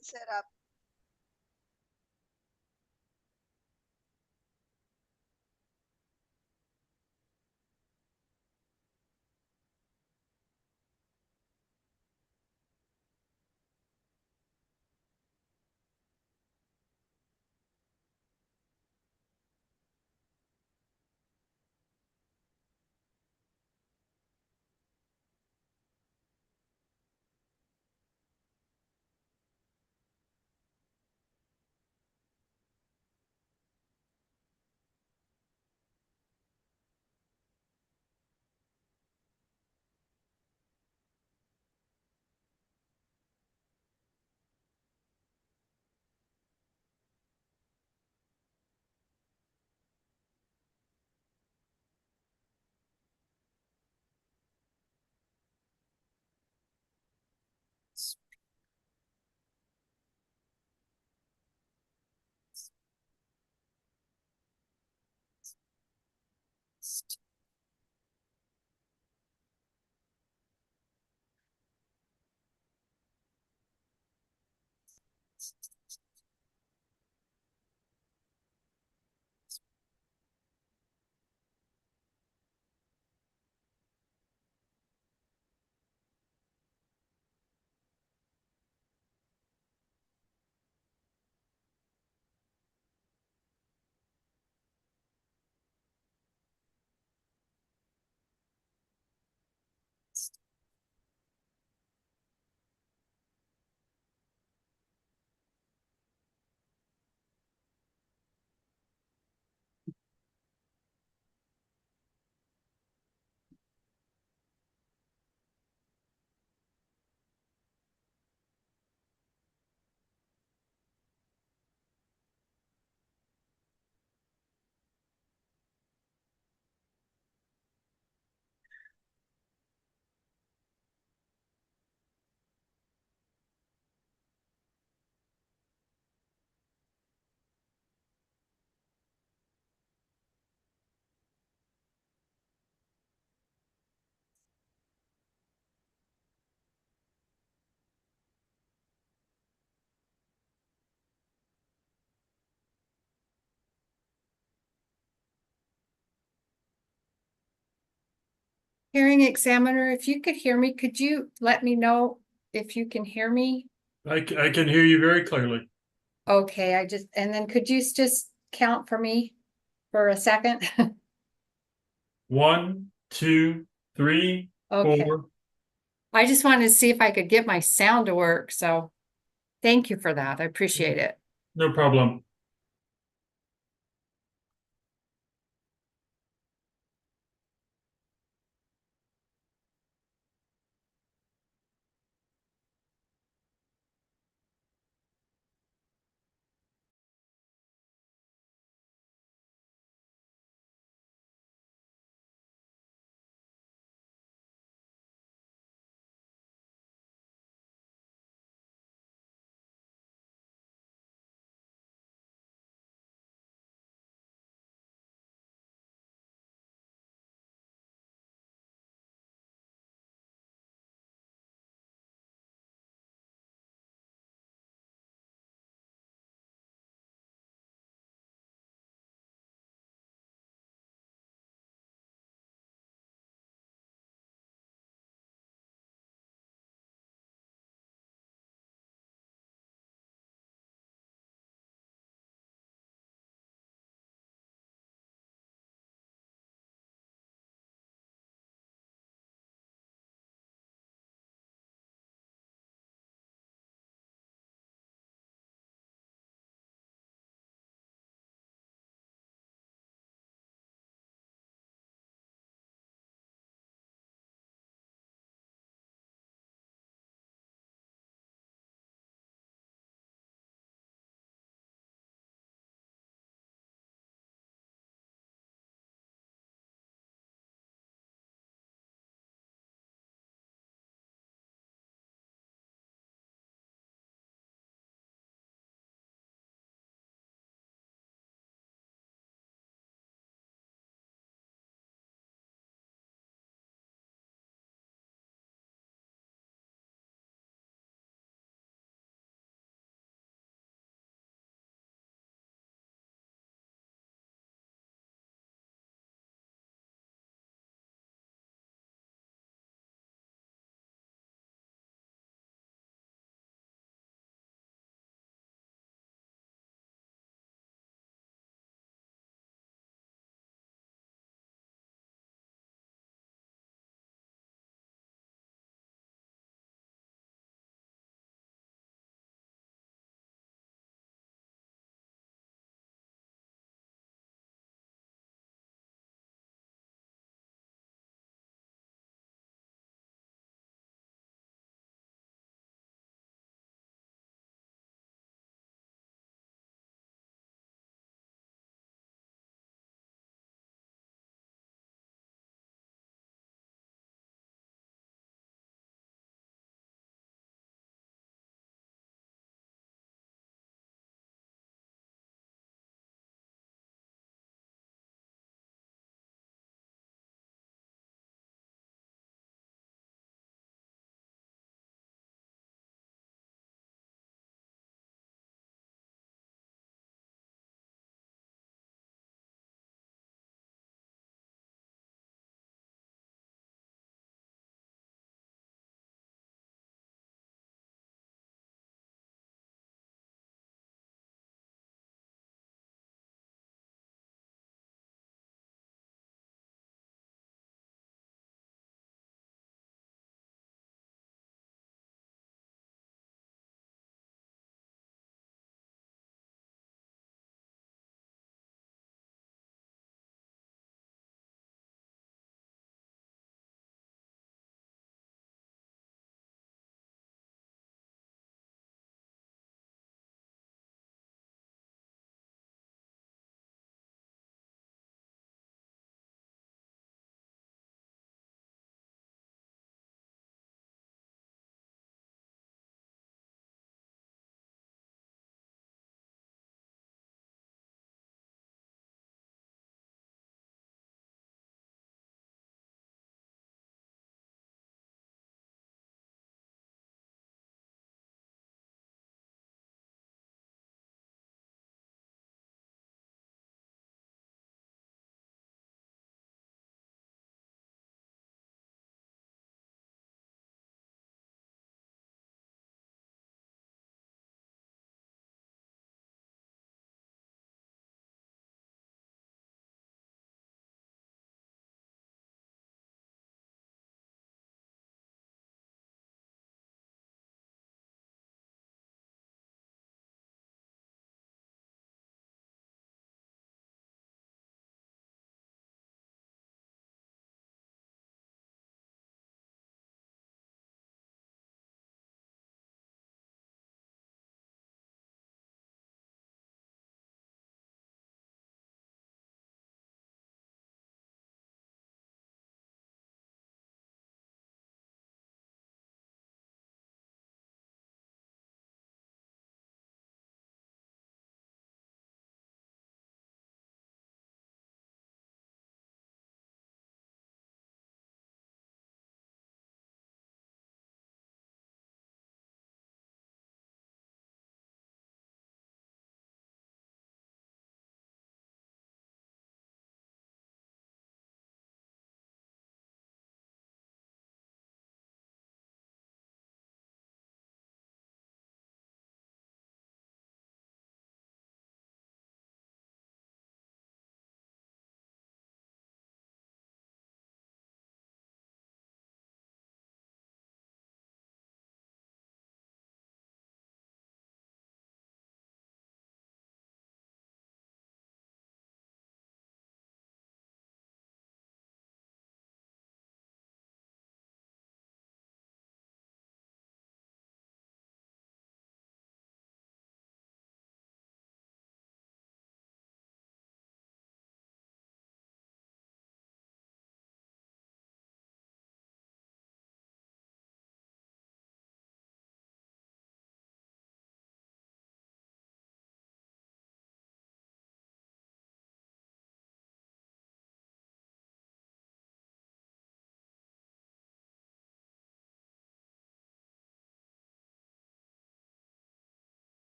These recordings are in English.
set up. Hearing examiner, if you could hear me, could you let me know if you can hear me? I can hear you very clearly. Okay, and then could you just count for me for a second? 1, 2, 3, Okay. 4. I just wanted to see if I could get my sound to work, so thank you for that. I appreciate it. No problem.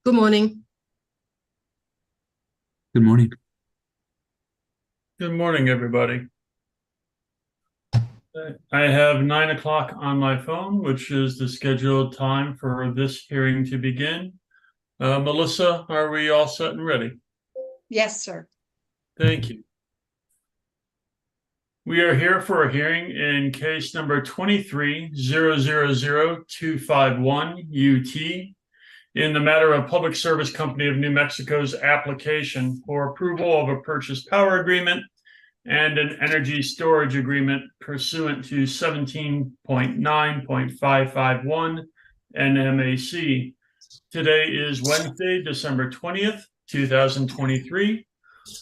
Good morning. Good morning. Good morning, everybody. I have 9 o'clock on my phone, which is the scheduled time for this hearing to begin. Melissa, are we all set and ready? Yes, sir. Thank you. We are here for a hearing in case number 23-000251 UT in the matter of Public Service Company of New Mexico's application for approval of a purchase power agreement and an energy storage agreement pursuant to 17.9.551 NMAC. Today is Wednesday, December 20th, 2023.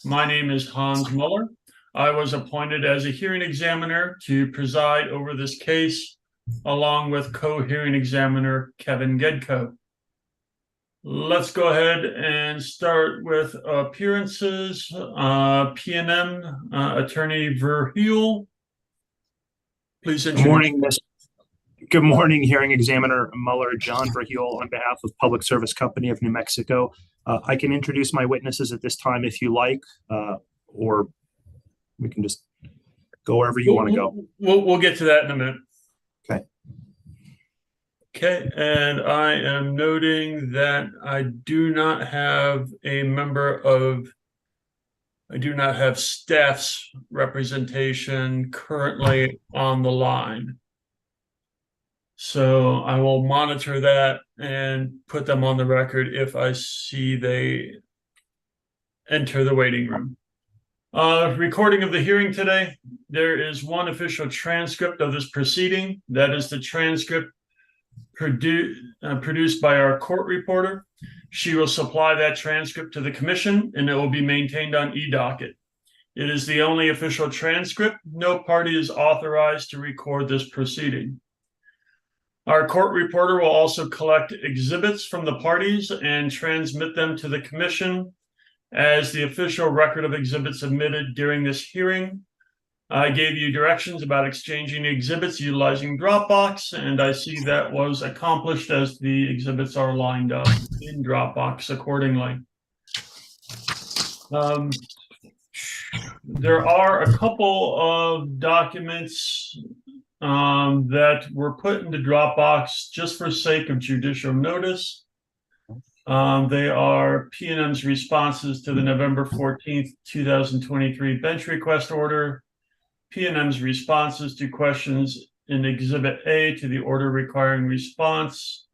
My name is Hans Muller. I was appointed as a hearing examiner to preside over this case, along with co-hearing examiner Kevin Gedko. Let's go ahead and start with appearances. Pnm Attorney Verheul. Please introduce. Good morning, hearing examiner Muller, John Verheul, on behalf of Public Service Company of New Mexico. I can introduce my witnesses at this time if you like, or we can just go wherever you want to go. We'll get to that in a minute. Okay. Okay, and I am noting that I do not have staff's representation currently on the line. So I will monitor that and put them on the record if I see they enter the waiting room. Recording of the hearing today. There is one official transcript of this proceeding. That is the transcript produced by our court reporter. She will supply that transcript to the commission and it will be maintained on eDocket. It is the only official transcript. No party is authorized to record this proceeding. Our court reporter will also collect exhibits from the parties and transmit them to the commission as the official record of exhibits submitted during this hearing. I gave you directions about exchanging exhibits utilizing Dropbox, and I see that was accomplished as the exhibits are lined up in Dropbox accordingly. There are a couple of documents that were put into Dropbox just for sake of judicial notice. They are Pnm's responses to the November 14th, 2023 bench request order, Pnm's responses to questions in Exhibit A to the order requiring response,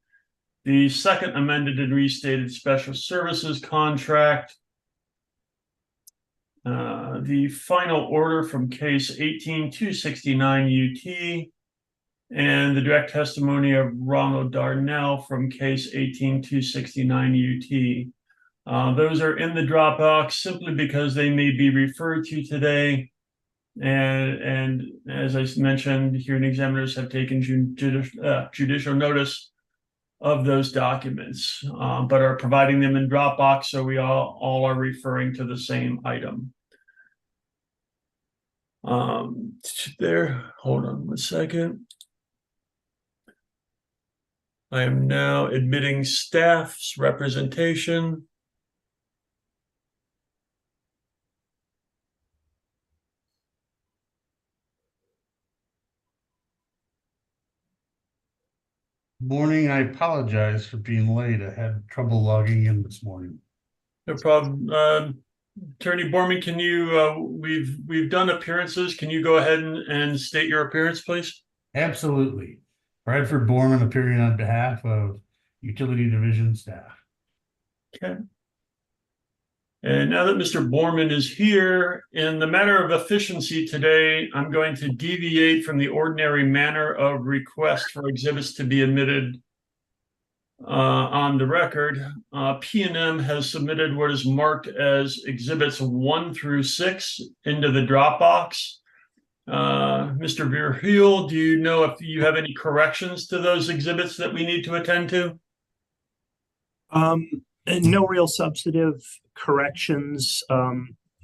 the second amended and restated special services contract, the final order from case 18-269 UT, and the direct testimony of Ronald Darnell from case 18-269 UT. Those are in the Dropbox simply because they may be referred to today. And as I mentioned, hearing examiners have taken judicial notice of those documents, but are providing them in Dropbox, so we all are referring to the same item. Hold on 1 second. I am now admitting staff's representation. Morning. I apologize for being late. I had trouble logging in this morning. No problem. Attorney Borman, can you, we've done appearances. Can you go ahead and state your appearance, please? Absolutely. Bradford Borman appearing on behalf of Utility Division staff. Okay. And now that Mr. Borman is here, in the matter of efficiency today, I'm going to deviate from the ordinary manner of request for exhibits to be admitted on the record. Pnm has submitted what is marked as exhibits 1 through 6 into the Dropbox. Mr. Verheul, do you know if you have any corrections to those exhibits that we need to attend to? No real substantive corrections,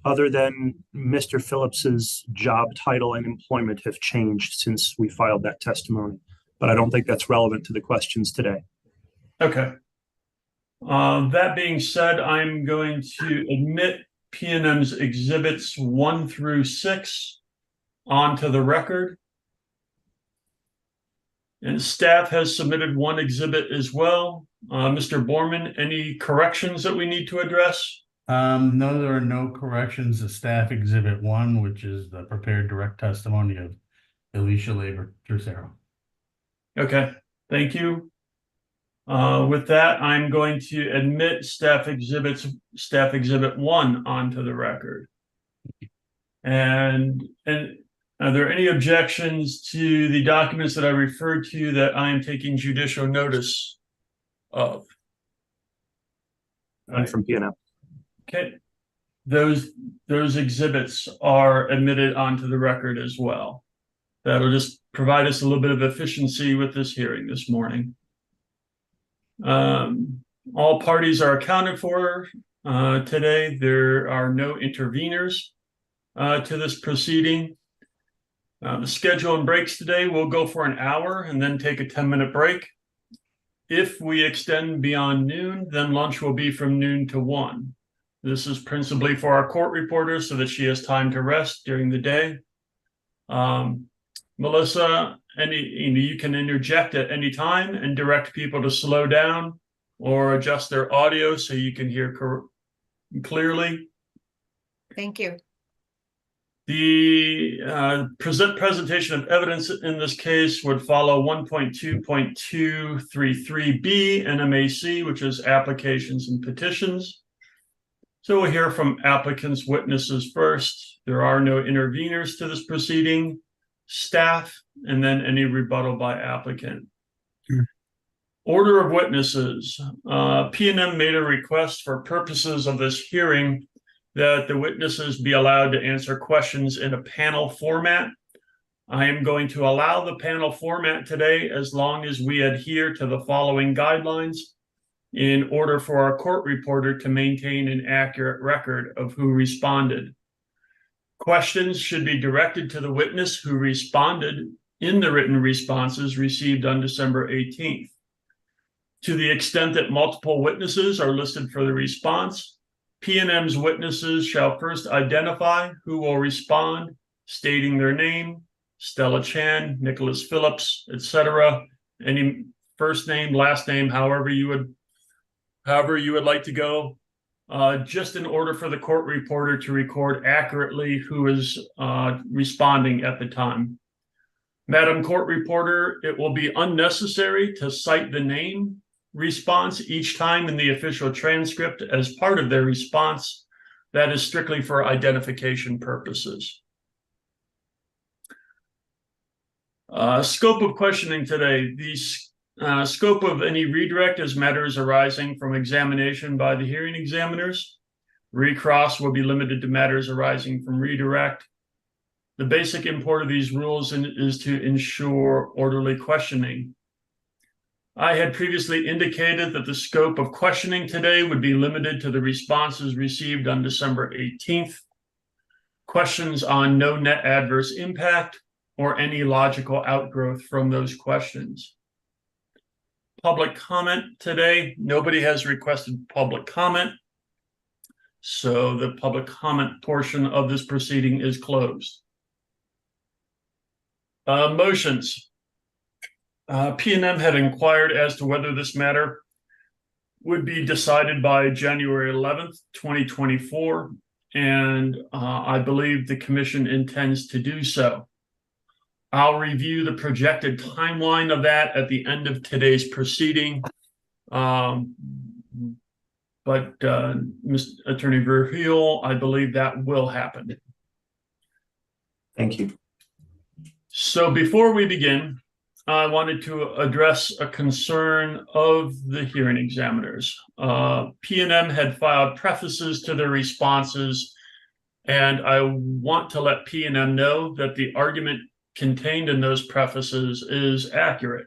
other than Mr. Phillips's job title and employment have changed since we filed that testimony, but I don't think that's relevant to the questions today. Okay. That being said, I'm going to admit Pnm's exhibits 1 through 6 onto the record. And staff has submitted one exhibit as well. Mr. Borman, any corrections that we need to address? No, there are no corrections to staff exhibit 1, which is the prepared direct testimony of Alicia Labor Tercero. Okay, thank you. With that, I'm going to admit staff exhibit 1 onto the record. And are there any objections to the documents that I referred to that I am taking judicial notice of? And from PNM. Okay, those exhibits are admitted onto the record as well. That'll just provide us a little bit of efficiency with this hearing this morning. All parties are accounted for today. There are no interveners to this proceeding. The schedule and breaks today will go for an hour and then take a 10-minute break. If we extend beyond noon, then lunch will be from noon to 1. This is principally for our court reporter so that she has time to rest during the day. Melissa, you can interject at any time and direct people to slow down or adjust their audio so you can hear clearly. Thank you. The presentation of evidence in this case would follow 1.2.233B Pnm'S, which is applications and petitions. So we'll hear from applicants' witnesses first. There are no interveners to this proceeding, staff, and then any rebuttal by applicant. Order of witnesses. Pnm made a request for purposes of this hearing that the witnesses be allowed to answer questions in a panel format. I am going to allow the panel format today as long as we adhere to the following guidelines in order for our court reporter to maintain an accurate record of who responded. Questions should be directed to the witness who responded in the written responses received on December 18th. To the extent that multiple witnesses are listed for the response, Pnm's witnesses shall first identify who will respond, stating their name, Stella Chan, Nicholas Phillips, etc. Any first name, last name, however you would like to go, just in order for the court reporter to record accurately who is responding at the time. Madam Court Reporter, it will be unnecessary to cite the name response each time in the official transcript as part of their response. That is strictly for identification purposes. Scope of questioning today. The scope of any redirect is matters arising from examination by the hearing examiners. Recross will be limited to matters arising from redirect. The basic import of these rules is to ensure orderly questioning. I had previously indicated that the scope of questioning today would be limited to the responses received on December 18th. Questions on no net adverse impact or any logical outgrowth from those questions. Public comment today. Nobody has requested public comment, so the public comment portion of this proceeding is closed. Motions. Pnm had inquired as to whether this matter would be decided by January 11th, 2024, and I believe the commission intends to do so. I'll review the projected timeline of that at the end of today's proceeding. But Mr. Attorney Verheul, I believe that will happen. Thank you. So before we begin, I wanted to address a concern of the hearing examiners. Pnm had filed prefaces to their responses, and I want to let Pnm know that the argument contained in those prefaces is accurate.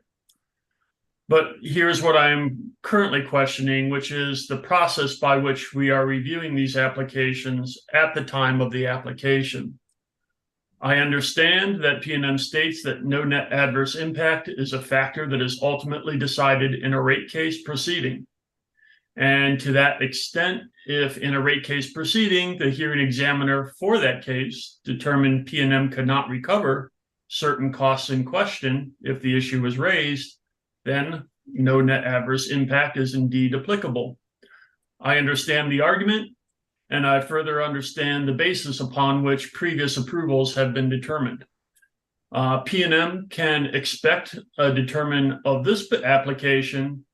But here's what I'm currently questioning, which is the process by which we are reviewing these applications at the time of the application. I understand that Pnm states that no net adverse impact is a factor that is ultimately decided in a rate case proceeding. And to that extent, if in a rate case proceeding, the hearing examiner for that case determined P&M could not recover certain costs in question if the issue was raised, then no net adverse impact is indeed applicable. I understand the argument, and I further understand the basis upon which previous approvals have been determined. P&M can expect a determination of this application,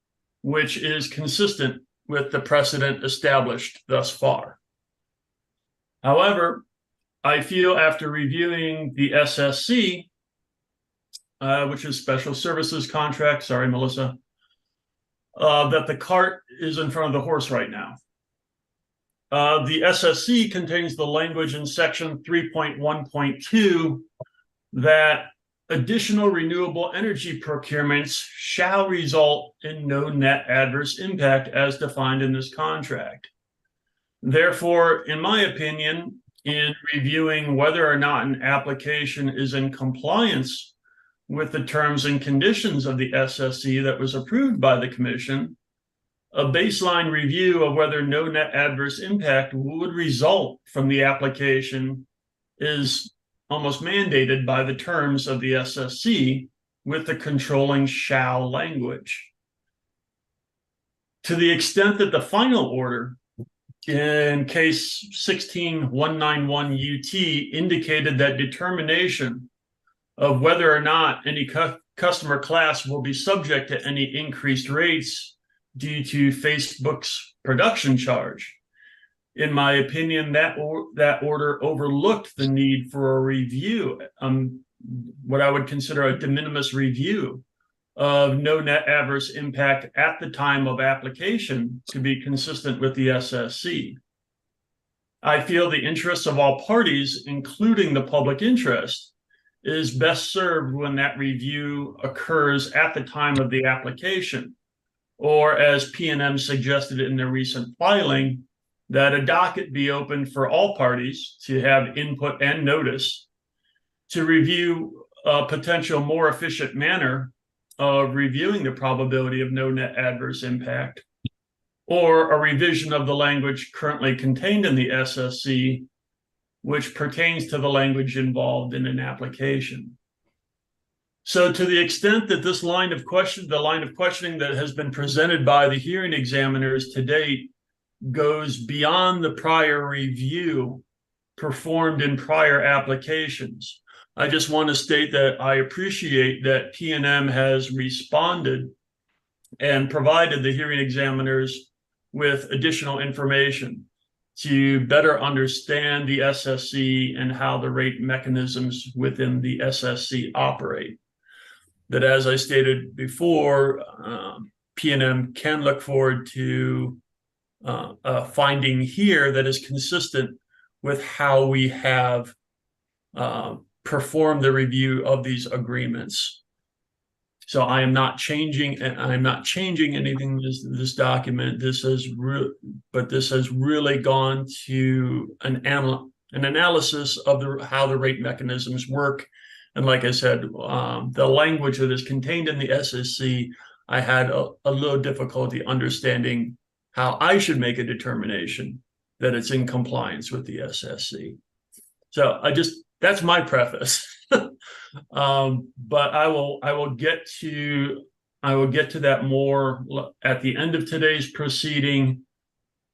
which is consistent with the precedent established thus far. However, I feel after reviewing the SSC, which is Special Services Contract, sorry, Melissa, that the cart is in front of the horse right now. The SSC contains the language in section 3.1.2 that additional renewable energy procurements shall result in no net adverse impact as defined in this contract. Therefore, in my opinion, in reviewing whether or not an application is in compliance with the terms and conditions of the SSC that was approved by the commission, a baseline review of whether no net adverse impact would result from the application is almost mandated by the terms of the SSC with the controlling shall language. To the extent that the final order in case 16191 UT indicated that determination of whether or not any customer class will be subject to any increased rates due to Facebook's production charge. In my opinion, that order overlooked the need for a review, what I would consider a de minimis review of no net adverse impact at the time of application to be consistent with the SSC. I feel the interests of all parties, including the public interest, is best served when that review occurs at the time of the application, or as P&M suggested in their recent filing, that a docket be opened for all parties to have input and notice to review a potential more efficient manner of reviewing the probability of no net adverse impact, or a revision of the language currently contained in the SSC, which pertains to the language involved in an application. So to the extent that this line of questioning that has been presented by the hearing examiners to date goes beyond the prior review performed in prior applications, I just want to state that I appreciate that P&M has responded and provided the hearing examiners with additional information to better understand the SSC and how the rate mechanisms within the SSC operate. That, as I stated before, P&M can look forward to a finding here that is consistent with how we have performed the review of these agreements. So I am not changing, and I'm not changing anything in this document. This has really gone to an analysis of how the rate mechanisms work. And like I said, the language that is contained in the SSC, I had a little difficulty understanding how I should make a determination that it's in compliance with the SSC. So that's my preface. But I will get to that more at the end of today's proceeding,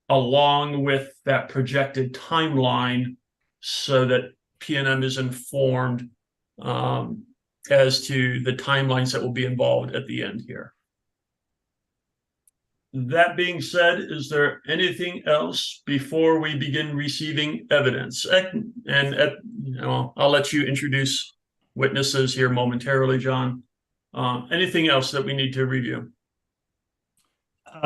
along with that projected timeline, so that P&M is informed as to the timelines that will be involved at the end here. That being said, is there anything else before we begin receiving evidence? I'll let you introduce witnesses here momentarily, John. Anything else that we need to review?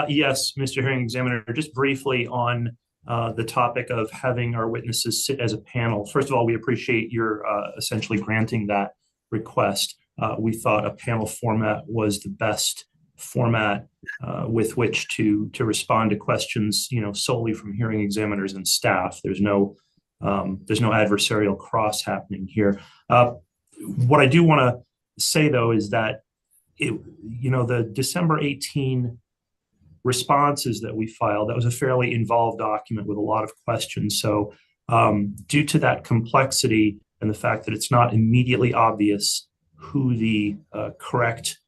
Yes, Mr. Hearing Examiner, just briefly on the topic of having our witnesses sit as a panel. First of all, we appreciate your essentially granting that request. We thought a panel format was the best format with which to respond to questions, solely from hearing examiners and staff. There's no adversarial cross happening here. What I do want to say, though, is that the December 18 responses that we filed, that was a fairly involved document with a lot of questions. So due to that complexity and the fact that it's not immediately obvious who the correct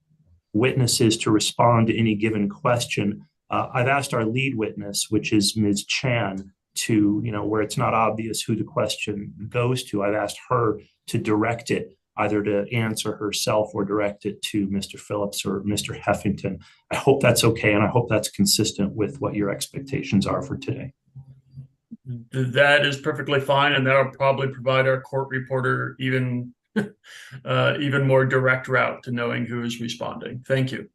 witness is to respond to any given question, I've asked our lead witness, which is Ms. Chan, to, where it's not obvious who the question goes to, I've asked her to direct it, either to answer herself or direct it to Mr. Phillips or Mr. Heffington. I hope that's okay, and I hope that's consistent with what your expectations are for today. That is perfectly fine, and that'll probably provide our court reporter even more direct route to knowing who is responding. Thank you.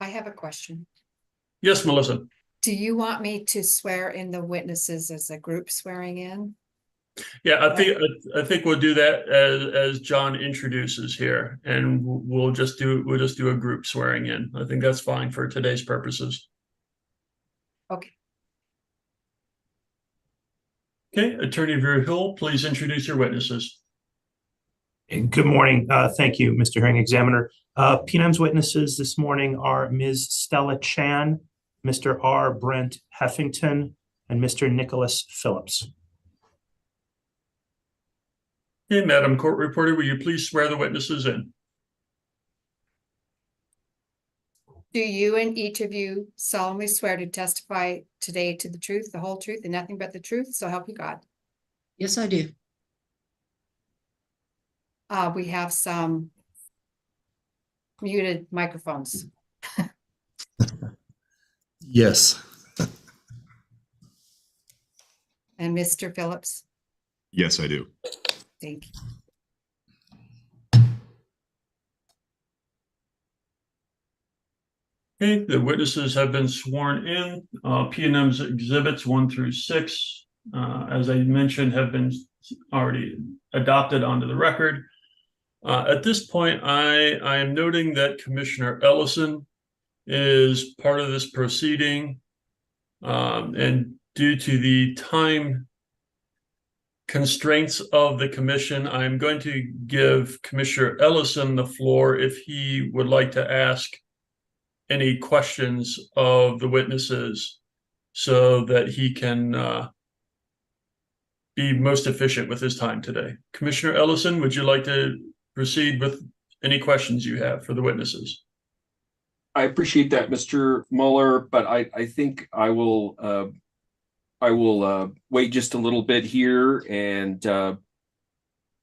I have a question. Yes, Melissa. Do you want me to swear in the witnesses as a group swearing in? Yeah, I think we'll do that as John introduces here, and we'll just do a group swearing in. I think that's fine for today's purposes. Okay. Okay, Attorney Verhul, please introduce your witnesses. Good morning. Thank you, Mr. Hearing Examiner. Pnm'S witnesses this morning are Ms. Stella Chan, Mr. R. Brent Heffington, and Mr. Nicholas Phillips. Okay, Madam Court Reporter, will you please swear the witnesses in? Do you and each of you solemnly swear to testify today to the truth, the whole truth, and nothing but the truth, so help you God? Yes, I do. We have some muted microphones. Yes. And Mr. Phillips, Yes, I do. thank you. Okay, the witnesses have been sworn in. Pnm's exhibits 1 through 6, as I mentioned, have been already adopted onto the record. At this point, I am noting that Commissioner Ellison is part of this proceeding, and due to the time constraints of the commission, I'm going to give Commissioner Ellison the floor if he would like to ask any questions of the witnesses so that he can be most efficient with his time today. Commissioner Ellison, would you like to proceed with any questions you have for the witnesses? I appreciate that, Mr. Mueller, but I think I will wait just a little bit here, and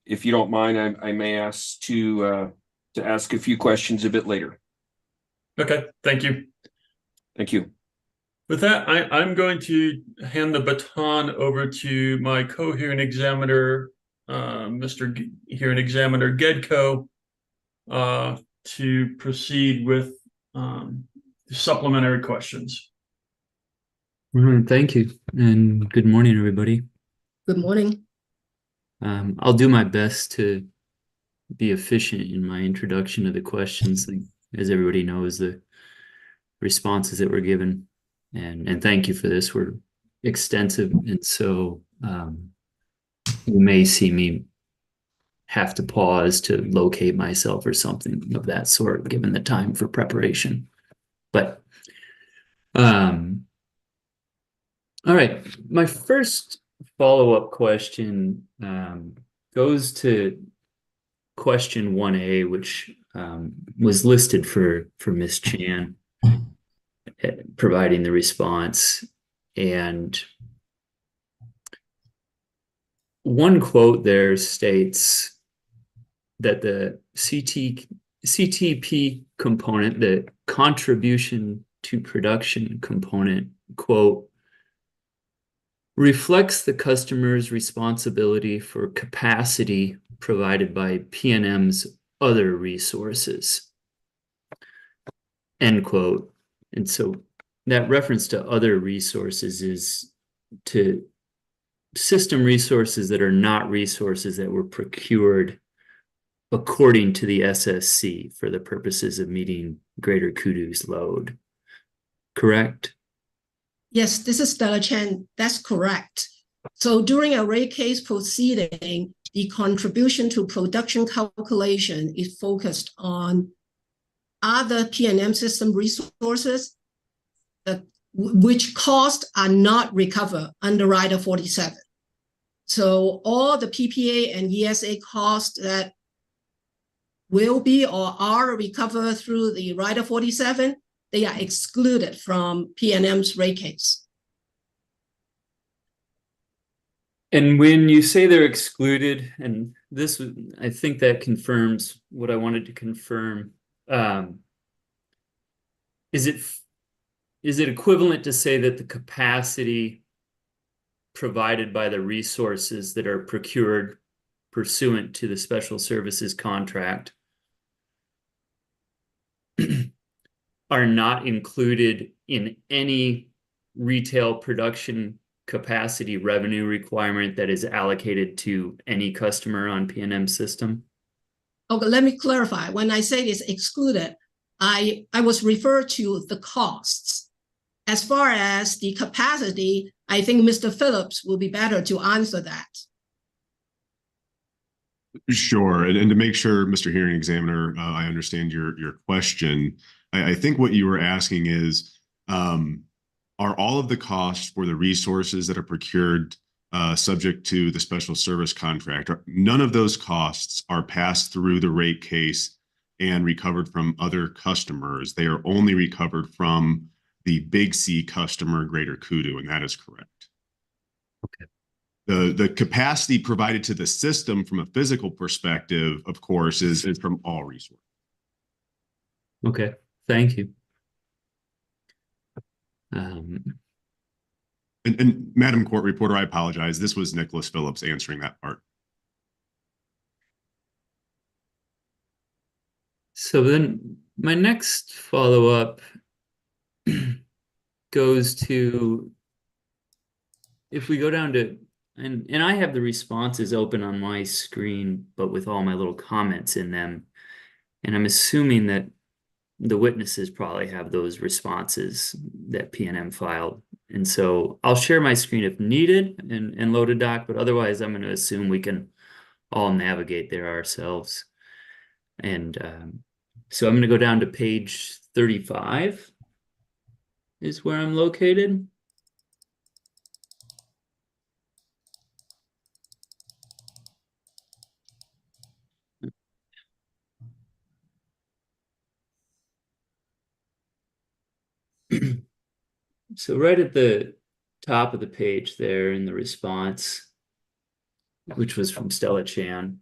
if you don't mind, I may ask to ask a few questions a bit later. Okay, thank you. Thank you. With that, I'm going to hand the baton over to my co-hearing examiner, Mr. Hearing Examiner Gedko, to proceed with supplementary questions. Thank you, and good morning, everybody. Good morning. I'll do my best to be efficient in my introduction to the questions. As everybody knows, the responses that were given, and thank you for this, were extensive, and so you may see me have to pause to locate myself or something of that sort, given the time for preparation. But all right, my first follow-up question goes to question 1A, which was listed for Ms. Chan providing the response. And one quote there states that the CTP component, the contribution to production component, quote, reflects the customer's responsibility for capacity provided by Pnm's other resources, end quote. And so that reference to other resources is to system resources that are not resources that were procured according to the SSC for the purposes of meeting Greater Kudu's load, correct? Yes, this is Stella Chan. That's correct. So during a rate case proceeding, the contribution to production calculation is focused on other P&M system resources which costs are not recovered under Rider 47. So all the PPA and ESA costs that will be or are recovered through the Rider 47, they are excluded from P&M's rate case. And when you say they're excluded, and this, I think that confirms what I wanted to confirm. Is it equivalent to say that the capacity provided by the resources that are procured pursuant to the special services contract are not included in any retail production capacity revenue requirement that is allocated to any customer on P&M system? Okay, let me clarify. When I say it's excluded, I was referred to the costs. As far as the capacity, I think Mr. Phillips will be better to answer that. Sure. And to make sure, Mr. Hearing Examiner, I understand your question, I think what you were asking is, are all of the costs for the resources that are procured subject to the special service contract? None of those costs are passed through the rate case and recovered from other customers. They are only recovered from the Big C customer, Greater Kudu, and that is correct. Okay. The capacity provided to the system from a physical perspective, of course, is from all resources. Okay, thank you. And Madam Court Reporter, I apologize. This was Nicholas Phillips answering that part. So then my next follow-up goes to, if we go down to, and I have the responses open on my screen, but with all my little comments in them. And I'm assuming that the witnesses probably have those responses that P&M filed. And so I'll share my screen if needed and load a doc, but otherwise I'm going to assume we can all navigate there ourselves. And so I'm going to go down to page 35 is where I'm located. So right at the top of the page there in the response, which was from Stella Chan,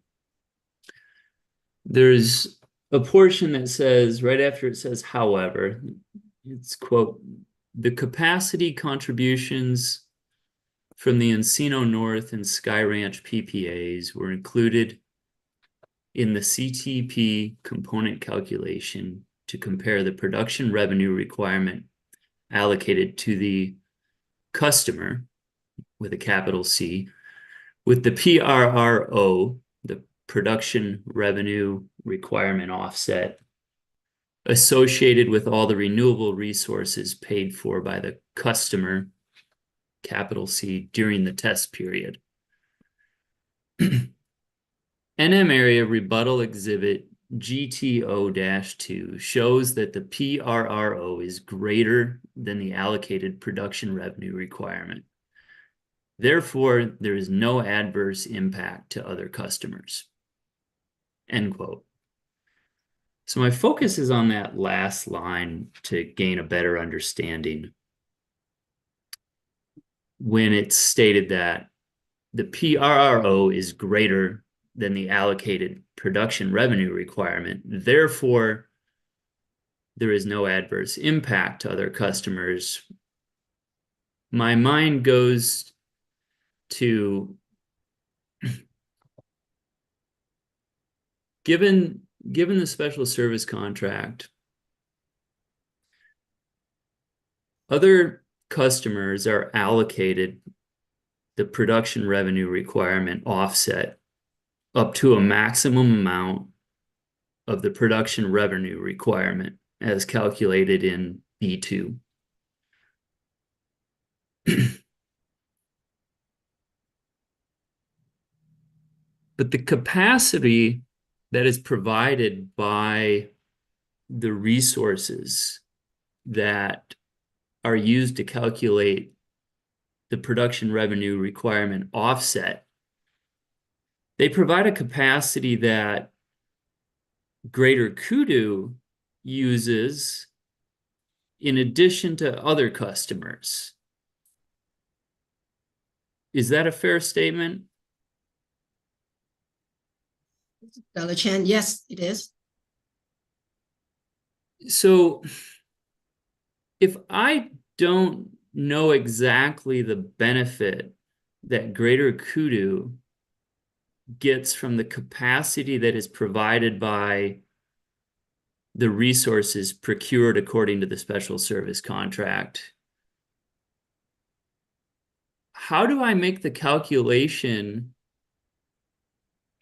there's a portion that says, right after it says, however, it's quote, the capacity contributions from the Encino North and Sky Ranch PPAs were included in the CTP component calculation to compare the production revenue requirement allocated to the customer with a capital C with the PRRO, the production revenue requirement offset, associated with all the renewable resources paid for by the customer, capital C, during the test period. NM area rebuttal exhibit GTO-2 shows that the PRRO is greater than the allocated production revenue requirement. Therefore, there is no adverse impact to other customers. End quote. So my focus is on that last line to gain a better understanding. When it's stated that the PRRO is greater than the allocated production revenue requirement, therefore, there is no adverse impact to other customers. My mind goes to given the special service contract, other customers are allocated the production revenue requirement offset up to a maximum amount of the production revenue requirement as calculated in B2. But the capacity that is provided by the resources that are used to calculate the production revenue requirement offset, they provide a capacity that Greater Kudu uses in addition to other customers. Is that a fair statement? Dr. Chan, yes, it is. So if I don't know exactly the benefit that Greater Kudu gets from the capacity that is provided by the resources procured according to the special service contract, how do I make the calculation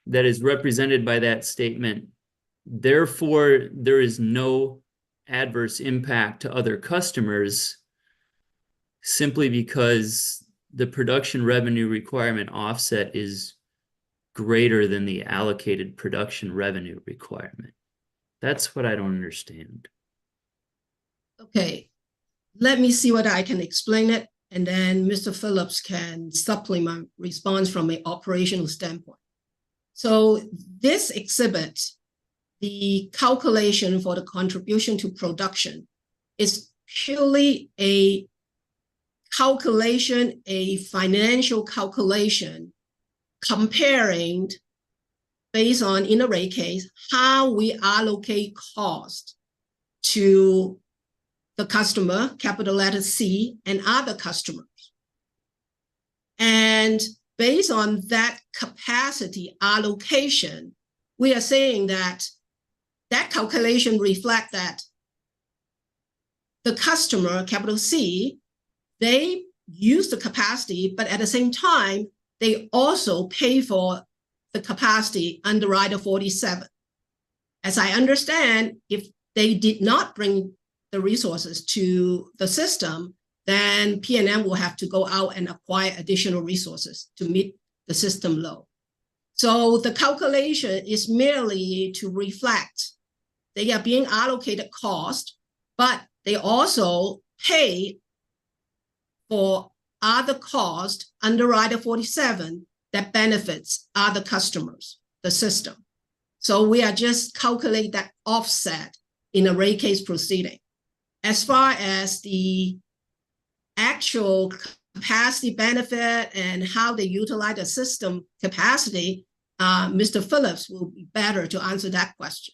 that is represented by that statement? Therefore, there is no adverse impact to other customers simply because the production revenue requirement offset is greater than the allocated production revenue requirement. That's what I don't understand. Okay, let me see whether I can explain it, and then Mr. Phillips can supplement response from an operational standpoint. So this exhibit, the calculation for the contribution to production, is purely a calculation, a financial calculation comparing based on, in a rate case, how we allocate cost to the customer, capital letter C, and other customers. And based on that capacity allocation, we are saying that that calculation reflects that the customer, capital C, they use the capacity, but at the same time, they also pay for the capacity under Rider 47. As I understand, if they did not bring the resources to the system, then PNM will have to go out and acquire additional resources to meet the system load. So the calculation is merely to reflect they are being allocated cost, but they also pay for other costs under Rider 47 that benefits other customers, the system. So we are just calculating that offset in a rate case proceeding. As far as the actual capacity benefit and how they utilize the system capacity, Mr. Phillips will be better to answer that question.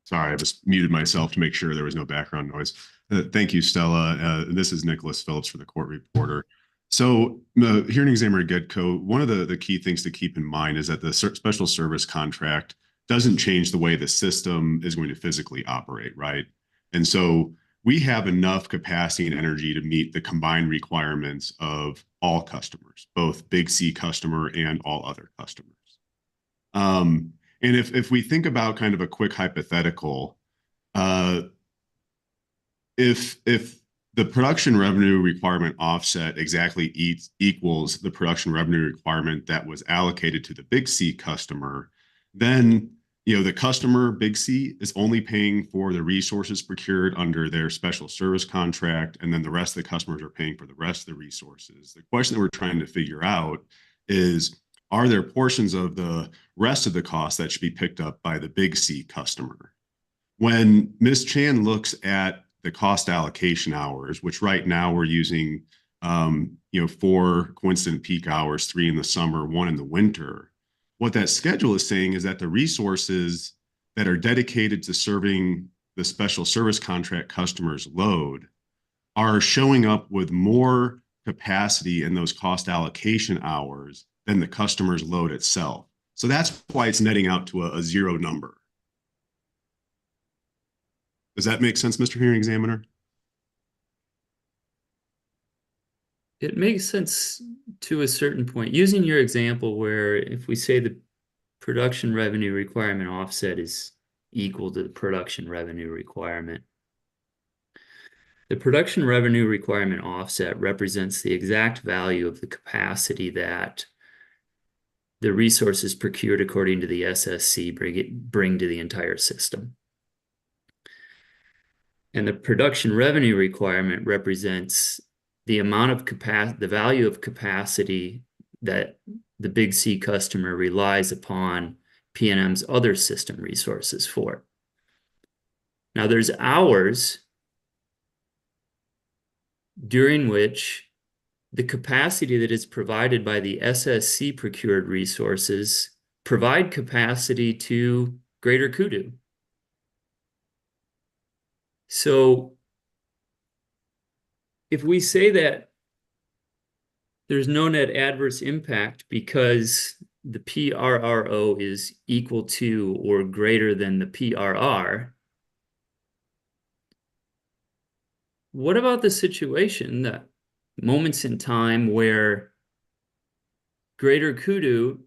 Sorry, I just muted myself to make sure there was no background noise. Thank you, Stella. This is Nicholas Phillips for the court reporter. So hearing examiner Gedko, one of the key things to keep in mind is that the special service contract doesn't change the way the system is going to physically operate, right? And so we have enough capacity and energy to meet the combined requirements of all customers, both Big C customer and all other customers. And if we think about kind of a quick hypothetical, if the production revenue requirement offset exactly equals the production revenue requirement that was allocated to the Big C customer, then the customer Big C is only paying for the resources procured under their special service contract, and then the rest of the customers are paying for the rest of the resources. The question that we're trying to figure out is, are there portions of the rest of the cost that should be picked up by the Big C customer? When Ms. Chan looks at the cost allocation hours, which right now we're using 4 coincident peak hours, 3 in the summer, 1 in the winter, what that schedule is saying is that the resources that are dedicated to serving the special service contract customers' load are showing up with more capacity in those cost allocation hours than the customer's load itself. So that's why it's netting out to a zero number. Does that make sense, Mr. Hearing Examiner? It makes sense to a certain point. Using your example where if we say the production revenue requirement offset is equal to the production revenue requirement, the production revenue requirement offset represents the exact value of the capacity that the resources procured according to the SSC bring to the entire system. And the production revenue requirement represents the amount of capacity, the value of capacity that the Big C customer relies upon Pnm's other system resources for. Now there's hours during which the capacity that is provided by the SSC procured resources provide capacity to Greater Kudu. So if we say that there's no net adverse impact because the PRRO is equal to or greater than the PRR, what about the situation that moments in time where Greater Kudu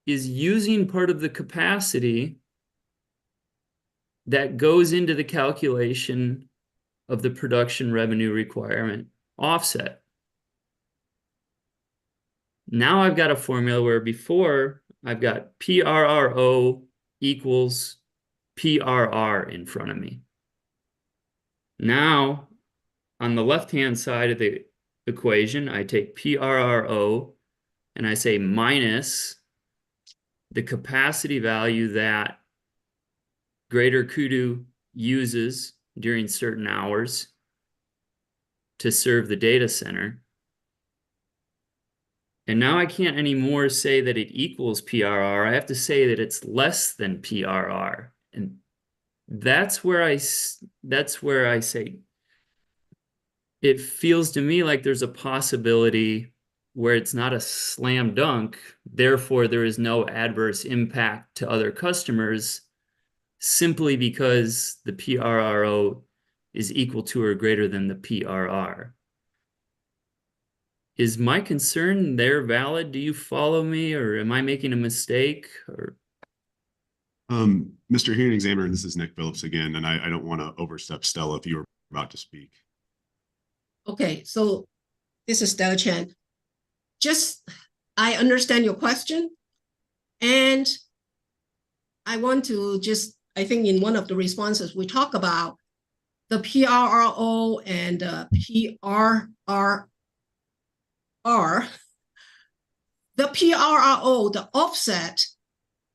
is using part of the capacity that goes into the calculation of the production revenue requirement offset? Now I've got a formula where before I've got PRRO equals PRR in front of me. Now, on the left-hand side of the equation, I take PRRO and I say minus the capacity value that Greater Kudu uses during certain hours to serve the data center. And now I can't anymore say that it equals PRR. I have to say that it's less than PRR. And that's where I say it feels to me like there's a possibility where it's not a slam dunk, therefore there is no adverse impact to other customers simply because the PRRO is equal to or greater than the PRR. Is my concern there valid? Do you follow me, or am I making a mistake? Or Mr. Hearing Examiner, this is Nick Phillips again, and I don't want to overstep Stella if you were about to speak. Okay, so this is Stella Chen. I understand your question, and I want to I think in one of the responses, we talk about the PRRO and PRRR. The PRRO, the offset,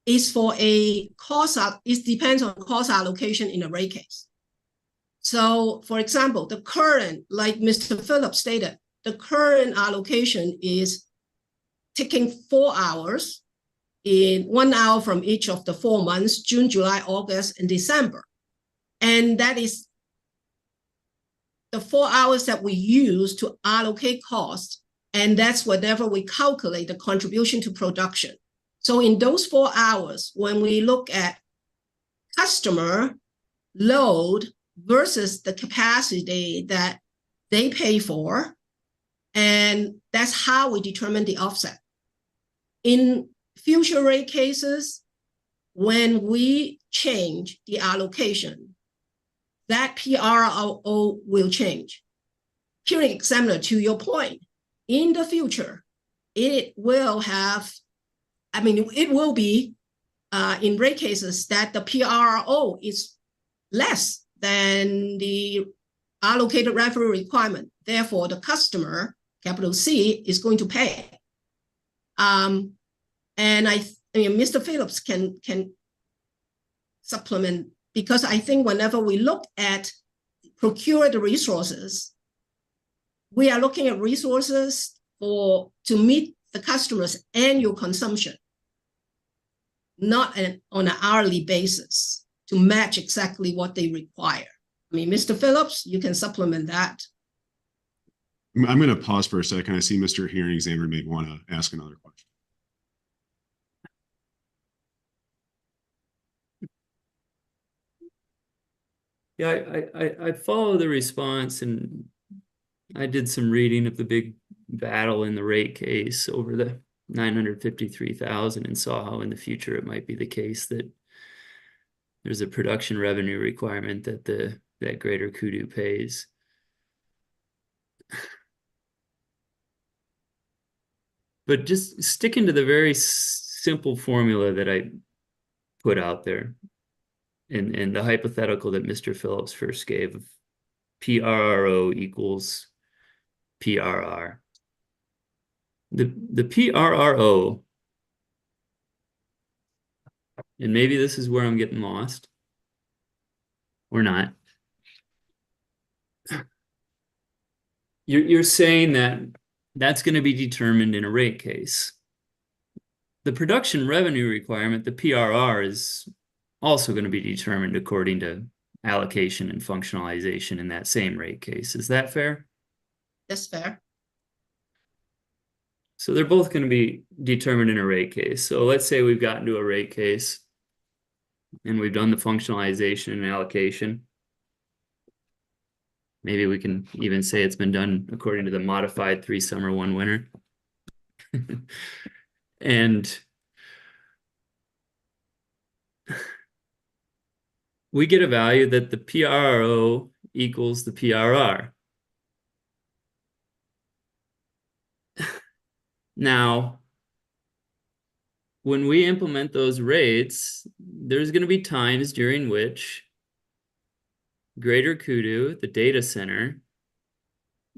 is for a cost, it depends on cost allocation in a rate case. So, for example, the current, like Mr. Phillips stated, the current allocation is taking 4 hours, in 1 hour from each of the 4 months, June, July, August, and December. And that is the 4 hours that we use to allocate costs, and that's whenever we calculate the contribution to production. So in those 4 hours, when we look at customer load versus the capacity that they pay for, and that's how we determine the offset. In future rate cases, when we change the allocation, that PRRO will change. Hearing Examiner, to your point, in the future, it will be in rate cases that the PRRO is less than the allocated revenue requirement. Therefore, the customer, capital C, is going to pay. And I mean, Mr. Phillips can supplement, because I think whenever we look at procure the resources, we are looking at resources to meet the customer's annual consumption, not on an hourly basis to match exactly what they require. I mean, Mr. Phillips, you can supplement that. I'm going to pause for a second. I see Mr. Hearing Examiner may want to ask another question. yeah, I follow the response, and I did some reading of the big battle in the rate case over the 953,000 and saw how in the future it might be the case that there's a production revenue requirement that Greater Kudu pays. But just sticking to the very simple formula that I put out there in the hypothetical that Mr. Phillips first gave of PRRO equals PRR. The PRRO, and maybe this is where I'm getting lost, or not. You're saying that that's going to be determined in a rate case. The production revenue requirement, the PRR, is also going to be determined according to allocation and functionalization in that same rate case. Is that fair? That's fair. So they're both going to be determined in a rate case. So let's say we've gotten to a rate case and we've done the functionalization and allocation. Maybe we can even say it's been done according to the modified 3 summer, 1 winter. And we get a value that the PRRO equals the PRR. Now, when we implement those rates, there's going to be times during which Greater Kudu, the data center,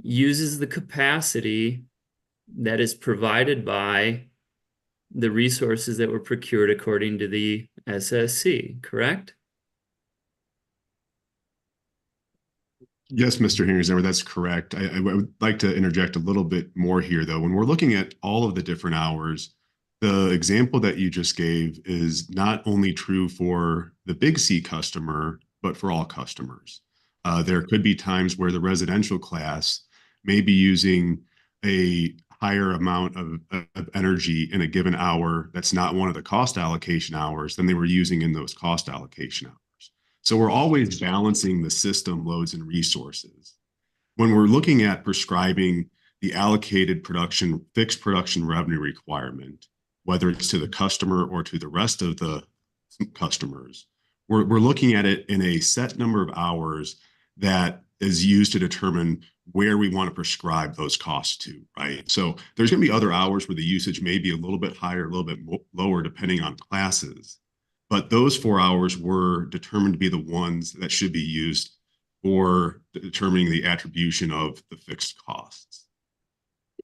uses the capacity that is provided by the resources that were procured according to the SSC, correct? Yes, Mr. Hearing, that's correct. I would like to interject a little bit more here, though. When we're looking at all of the different hours, the example that you just gave is not only true for the Big C customer, but for all customers. There could be times where the residential class may be using a higher amount of energy in a given hour that's not one of the cost allocation hours than they were using in those cost allocation hours. So we're always balancing the system loads and resources. When we're looking at prescribing the allocated production, fixed production revenue requirement, whether it's to the customer or to the rest of the customers, we're looking at it in a set number of hours that is used to determine where we want to prescribe those costs to, right? So there's going to be other hours where the usage may be a little bit higher, a little bit lower, depending on classes. But those 4 hours were determined to be the ones that should be used for determining the attribution of the fixed costs,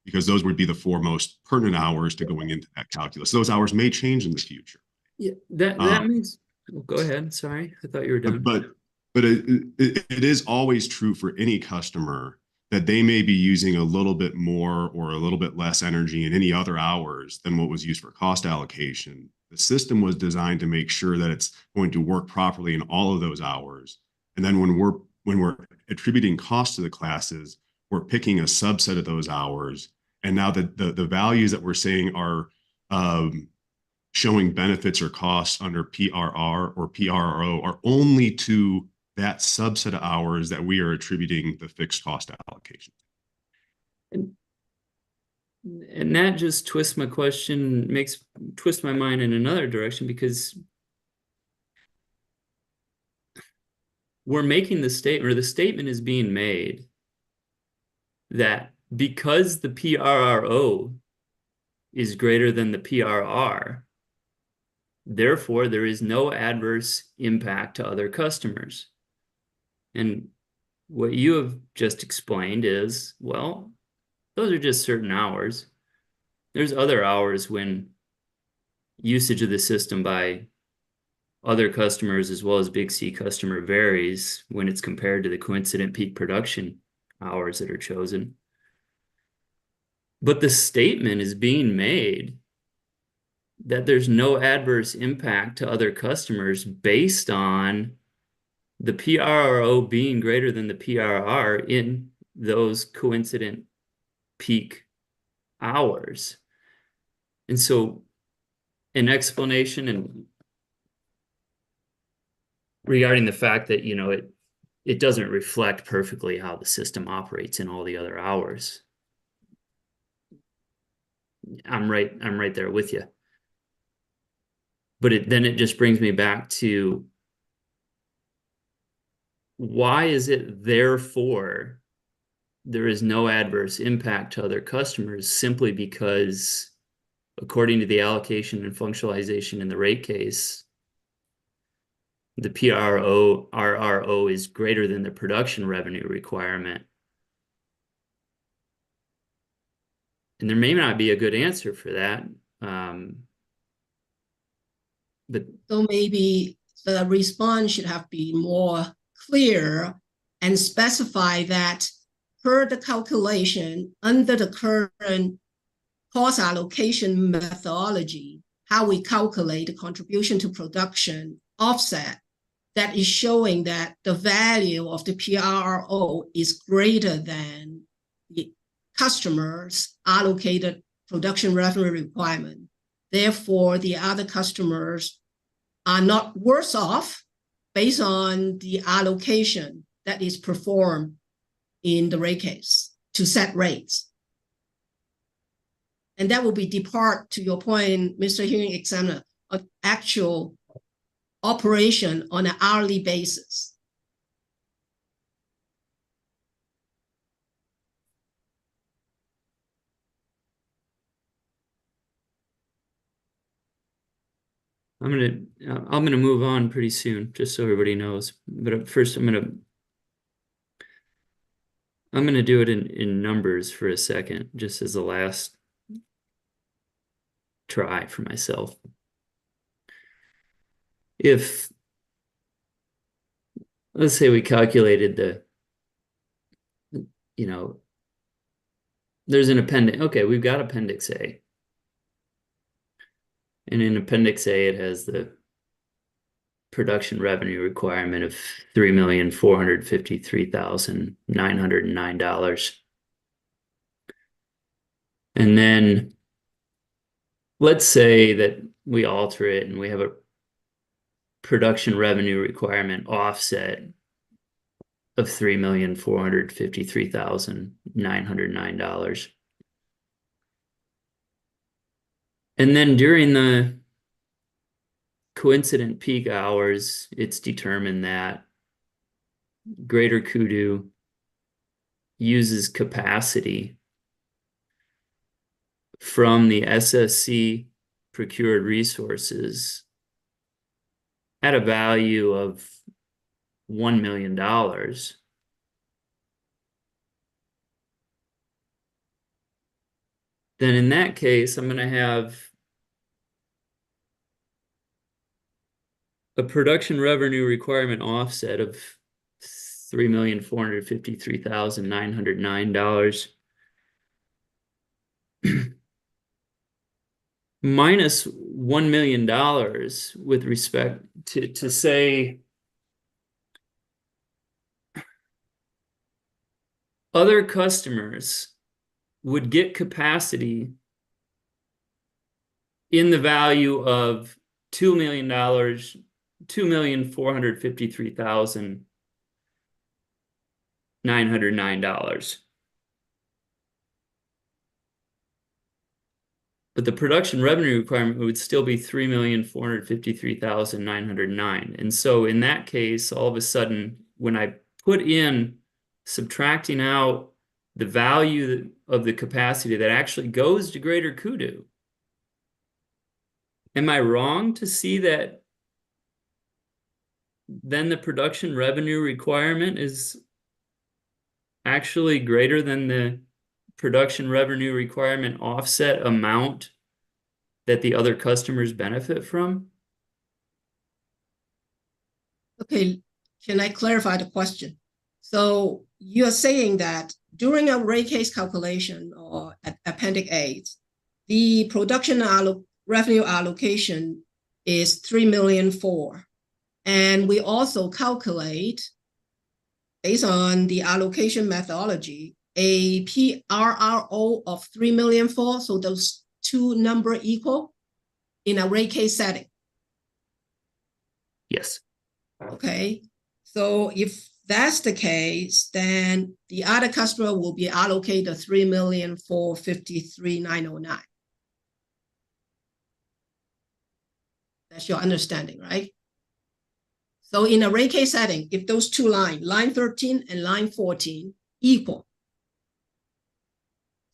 because those would be the 4 most pertinent hours to going into that calculus. Those hours may change in the future. Yeah, that means, oh, go ahead. Sorry, I thought you were done. But it is always true for any customer that they may be using a little bit more or a little bit less energy in any other hours than what was used for cost allocation. The system was designed to make sure that it's going to work properly in all of those hours. And then when we're attributing costs to the classes, we're picking a subset of those hours. And now the values that we're saying are showing benefits or costs under PRR or PRO are only to that subset of hours that we are attributing the fixed cost allocation. And that just twists my question, twist my mind in another direction, because we're making the statement, or the statement is being made, that because the PRRO is greater than the PRR, therefore there is no adverse impact to other customers. And what you have just explained is, well, those are just certain hours. There's other hours when usage of the system by other customers as well as Big C customer varies when it's compared to the coincident peak production hours that are chosen. But the statement is being made that there's no adverse impact to other customers based on the PRRO being greater than the PRR in those coincident peak hours. And so an explanation and regarding the fact that, you know, it doesn't reflect perfectly how the system operates in all the other hours. I'm right there with you. But then it just brings me back to, why is it therefore there is no adverse impact to other customers simply because, according to the allocation and functionalization in the rate case, the RRO is greater than the production revenue requirement. And there may not be a good answer for that. But So maybe the response should have been more clear and specify that per the calculation under the current cost allocation methodology, how we calculate the contribution to production offset, that is showing that the value of the PRRO is greater than the customer's allocated production revenue requirement. Therefore, the other customers are not worse off based on the allocation that is performed in the rate case to set rates. And that will be depart, to your point, Mr. Hearing Examiner, of actual operation on an hourly basis. I'm gonna move on pretty soon, just so everybody knows. But first, I'm gonna do it in numbers for a second, just as a last try for myself. If, let's say we calculated there's an appendix. Okay, we've got Appendix A. And in Appendix A, it has the production revenue requirement of $3,453,909. And then let's say that we alter it and we have a production revenue requirement offset of $3,453,909. And then during the coincident peak hours, it's determined that Greater Kudu uses capacity from the SSC procured resources at a value of $1 million. Then in that case, I'm going to have a production revenue requirement offset of $3,453,909 minus $1 million with respect to say other customers would get capacity in the value of $2 million, $2,453,909. But the production revenue requirement would still be $3,453,909. And so in that case, all of a sudden, when I put in subtracting out the value of the capacity that actually goes to Greater Kudu, am I wrong to see that then the production revenue requirement is actually greater than the production revenue requirement offset amount that the other customers benefit from? Okay, can I clarify the question? So you're saying that during a rate case calculation or Appendix A, the production revenue allocation is $3.4 million. And we also calculate, based on the allocation methodology, a PRRO of $3.4 million. So those two numbers equal in a rate case setting. Yes. Okay. So if that's the case, then the other customer will be allocated $3,453,909. That's your understanding, right? So in a rate case setting, if those two lines, line 13 and line 14, equal,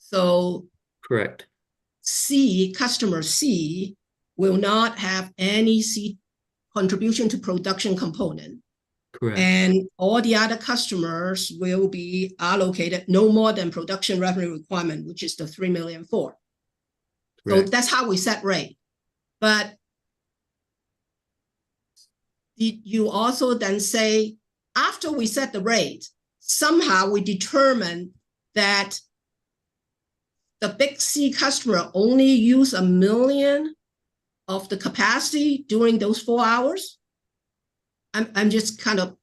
So Correct. customer C will not have any C contribution to production component. Correct. And all the other customers will be allocated no more than production revenue requirement, which is the 3 million for. So Correct. that's how we set rate. But you also then say, after we set the rate, somehow we determine that the big C customer only use 1 million of the capacity during those 4 hours. I'm just kind of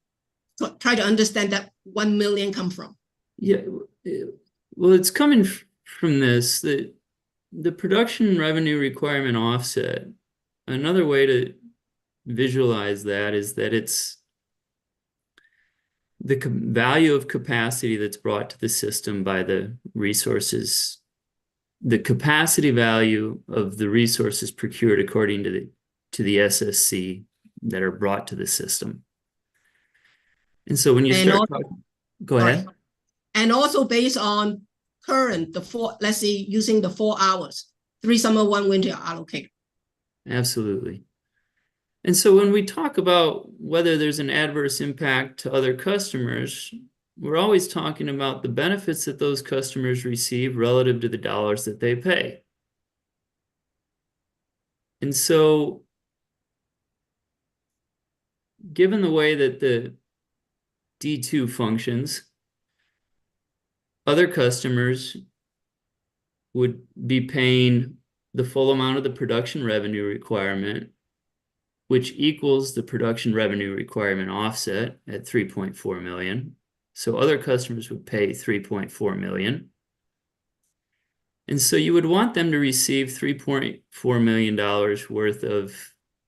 try to understand that 1 million come from. Yeah. Well, it's coming from this, that the production revenue requirement offset. Another way to visualize that is that it's the value of capacity that's brought to the system by the resources, the capacity value of the resources procured according to the SSC that are brought to the system. And so when you start talking, go ahead. And also based on current, let's say using the 4 hours, 3 summer, 1 winter allocated. Absolutely. And so when we talk about whether there's an adverse impact to other customers, we're always talking about the benefits that those customers receive relative to the dollars that they pay. And so given the way that the D2 functions, other customers would be paying the full amount of the production revenue requirement, which equals the production revenue requirement offset at 3.4 million. So other customers would pay 3.4 million. And so you would want them to receive $3.4 million worth of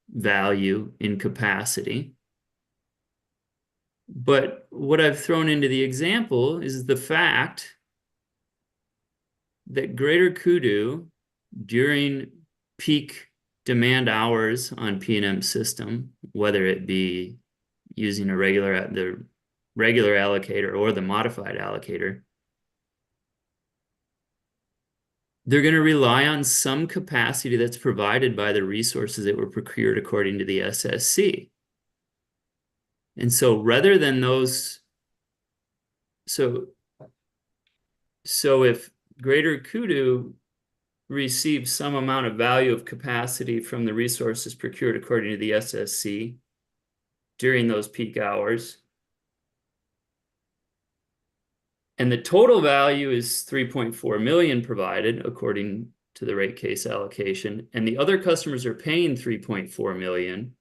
value in capacity. But what I've thrown into the example is the fact that Greater Kudu during peak demand hours on Pnm's system, whether it be using the regular allocator or the modified allocator, they're going to rely on some capacity that's provided by the resources that were procured according to the SSC. And so rather than those, so if Greater Kudu receives some amount of value of capacity from the resources procured according to the SSC during those peak hours, and the total value is 3.4 million provided according to the rate case allocation, and the other customers are paying 3.4 million.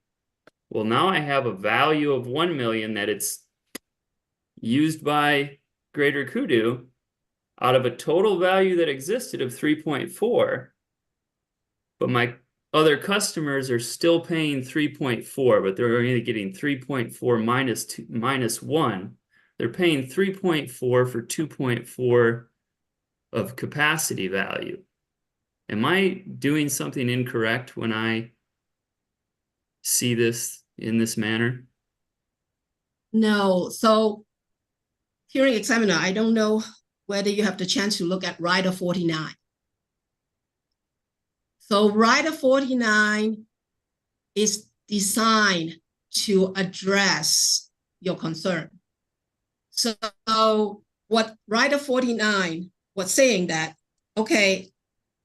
Well, now I have a value of 1 million that it's used by Greater Kudu out of a total value that existed of 3.4, but my other customers are still paying 3.4, but they're only getting 3.4 minus 1. They're paying 3.4 for 2.4 of capacity value. Am I doing something incorrect when I see this in this manner? No. So hearing examiner, I don't know whether you have the chance to look at Rider 49. So Rider 49 is designed to address your concern. So what Rider 49 was saying that, okay,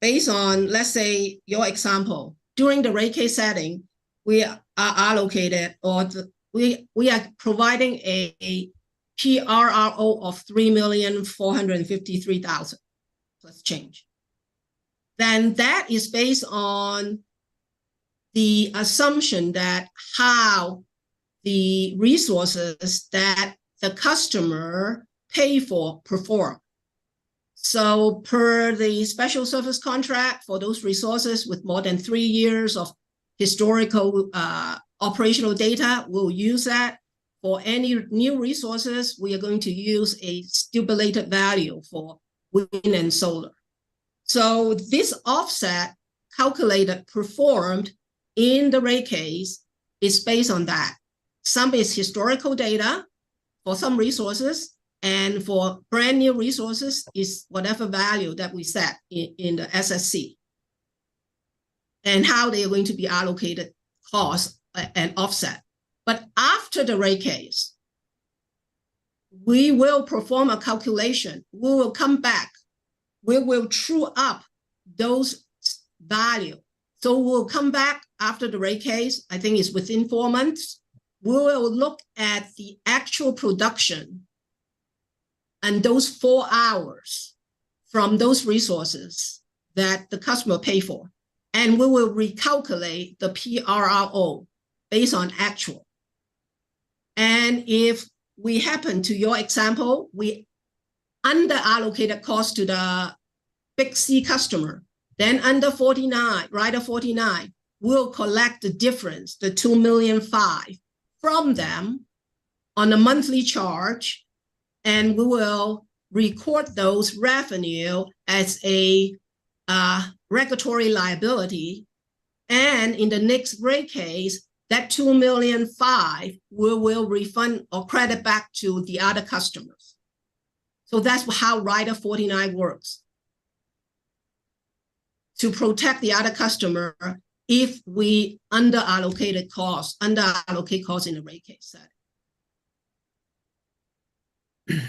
based on, let's say, your example, during the rate case setting, we are allocated, or we are providing a PRRO of 3,453,000 plus change. Then that is based on the assumption that how the resources that the customer pay for perform. So per the special service contract for those resources with more than 3 years of historical operational data, we'll use that. For any new resources, we are going to use a stipulated value for wind and solar. So this offset calculated performed in the rate case is based on that. Some is historical data for some resources, And for brand new resources is whatever value that we set in the SSC. And how they are going to be allocated cost and offset. But after the rate case, we will perform a calculation. We will come back. We will true up those value. So we'll come back after the rate case. I think it's within 4 months. We will look at the actual production and those 4 hours from those resources that the customer pay for. And we will recalculate the PRRO based on actual. And if we happen to your example, we under allocated cost to the big C customer, then under 49, rider 49, we'll collect the difference, the 2.5 million from them on a monthly charge, and we will record those revenue as a regulatory liability. And in the next rate case, that 2.5 million we will refund or credit back to the other customers. So that's how Rider 49 works. To protect the other customer if we under-allocate costs in the rate case setting.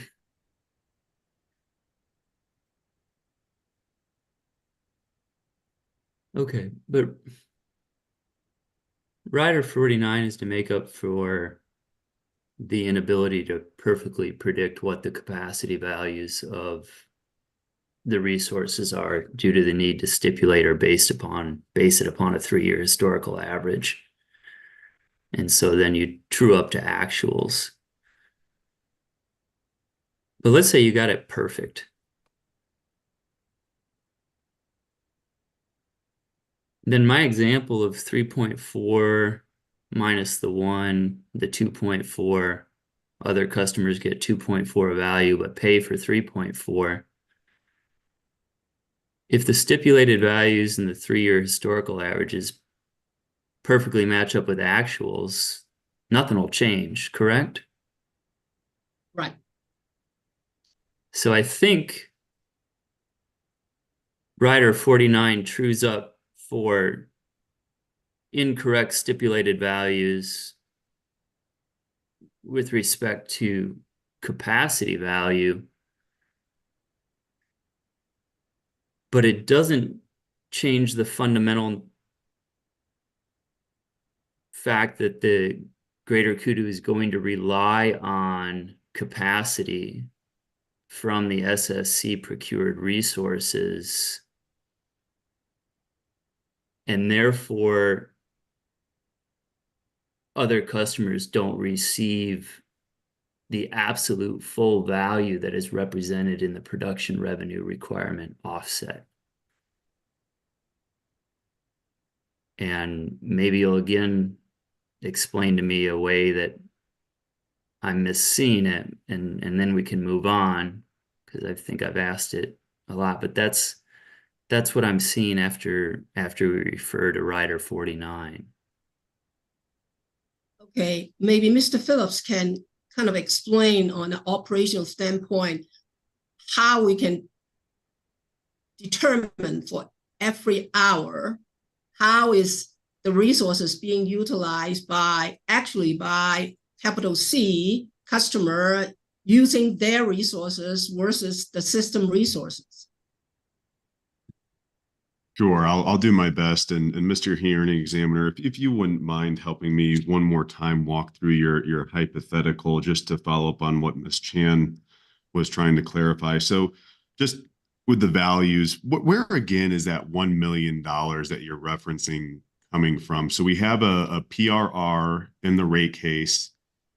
Okay, but Rider 49 is to make up for the inability to perfectly predict what the capacity values of the resources are due to the need to stipulate or base it upon a 3-year historical average. And so then you true up to actuals. But let's say you got it perfect. Then my example of 3.4 minus the 1, the 2.4, other customers get 2.4 value but pay for 3.4. If the stipulated values in the 3-year historical averages perfectly match up with actuals, nothing will change, correct? Right. So I think Rider 49 trues up for incorrect stipulated values with respect to capacity value, but it doesn't change the fundamental fact that the Greater Kudu is going to rely on capacity from the SSC procured resources, and therefore other customers don't receive the absolute full value that is represented in the production revenue requirement offset. And maybe you'll again explain to me a way that I'm misseeing it, and then we can move on, because I think I've asked it a lot, but that's what I'm seeing after we refer to Rider 49. Okay, maybe Mr. Phillips can kind of explain on an operational standpoint how we can determine for every hour how is the resources being utilized by capital C customer using their resources versus the system resources. Sure, I'll do my best. And Mr. Hearing Examiner, if you wouldn't mind helping me one more time walk through your hypothetical, just to follow up on what Ms. Chan was trying to clarify. So just with the values, where again is that $1 million that you're referencing coming from? So we have a PRR in the rate case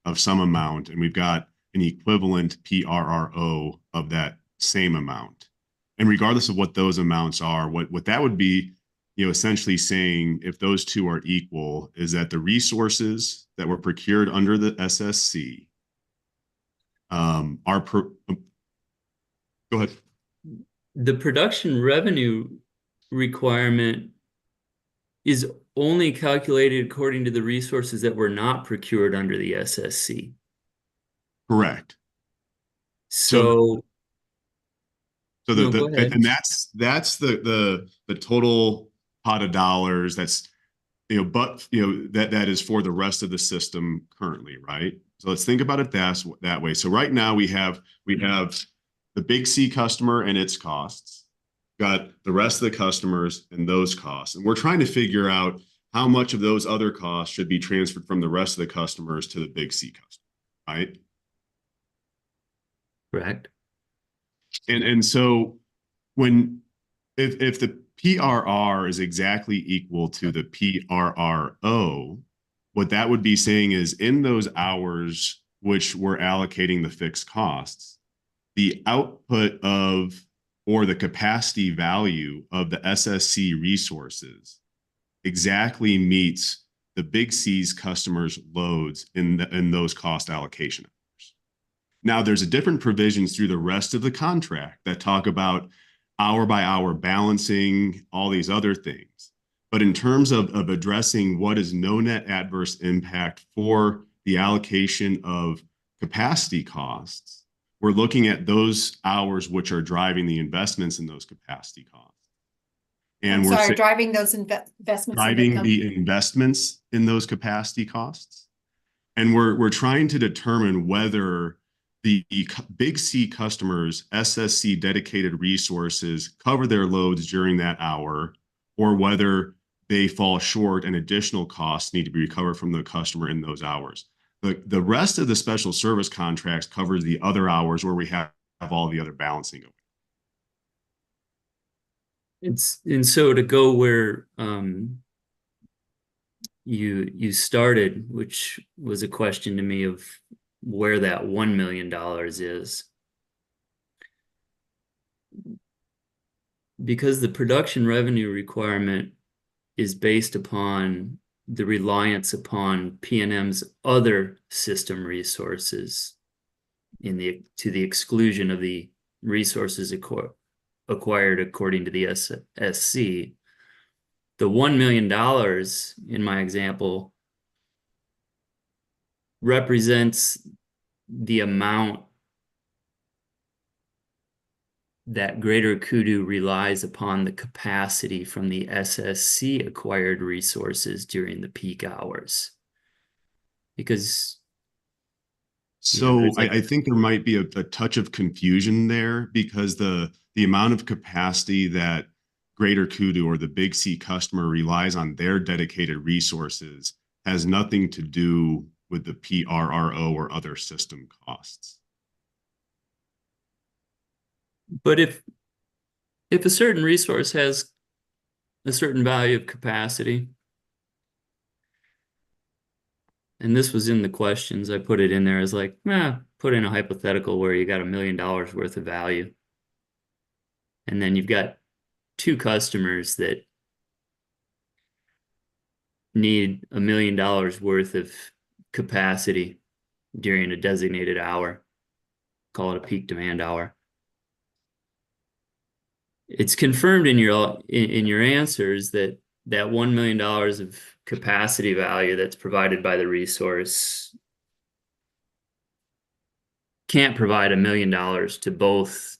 of some amount, and we've got an equivalent PRRO of that same amount. And regardless of what those amounts are, what that would be, essentially saying, if those two are equal, is that the resources that were procured under the SSC go ahead. The production revenue requirement is only calculated according to the resources that were not procured under the SSC. Correct. So, So no, go ahead. and that's the total pot of dollars that's, but that is for the rest of the system currently, right? So let's think about it that way. So right now we have the big C customer and its costs, got the rest of the customers and those costs, and we're trying to figure out how much of those other costs should be transferred from the rest of the customers to the big C customer, right? Correct. And so when if the PRR is exactly equal to the PRRO, what that would be saying is in those hours which we're allocating the fixed costs, the output of or the capacity value of the SSC resources exactly meets the big C's customers' loads in those cost allocation hours. Now, there's a different provisions through the rest of the contract that talk about hour by hour balancing, all these other things. But in terms of addressing what is no net adverse impact for the allocation of capacity costs, we're looking at those hours which are driving the investments in those capacity costs. And I'm we're sorry, driving those investments. driving the investments in those capacity costs. And we're trying to determine whether the big C customers' SSC dedicated resources cover their loads during that hour, or whether they fall short and additional costs need to be recovered from the customer in those hours. The rest of the special service contracts covers the other hours where we have all the other balancing going. And so to go where you started, which was a question to me of where that $1 million is. Because the production revenue requirement is based upon the reliance upon Pnm's other system resources to the exclusion of the resources acquired according to the SSC. The $1 million in my example represents the amount that Greater Kudu relies upon the capacity from the SSC acquired resources during the peak hours. Because so I think there might be a touch of confusion there, because the amount of capacity that Greater Kudu or the big C customer relies on their dedicated resources has nothing to do with the PRRO or other system costs. But if a certain resource has a certain value of capacity, and this was in the questions, I put it in there as like, put in a hypothetical where you got $1 million worth of value. And then you've got two customers that need $1 million worth of capacity during a designated hour, call it a peak demand hour. It's confirmed in your answers that $1 million of capacity value that's provided by the resource can't provide $1 million to both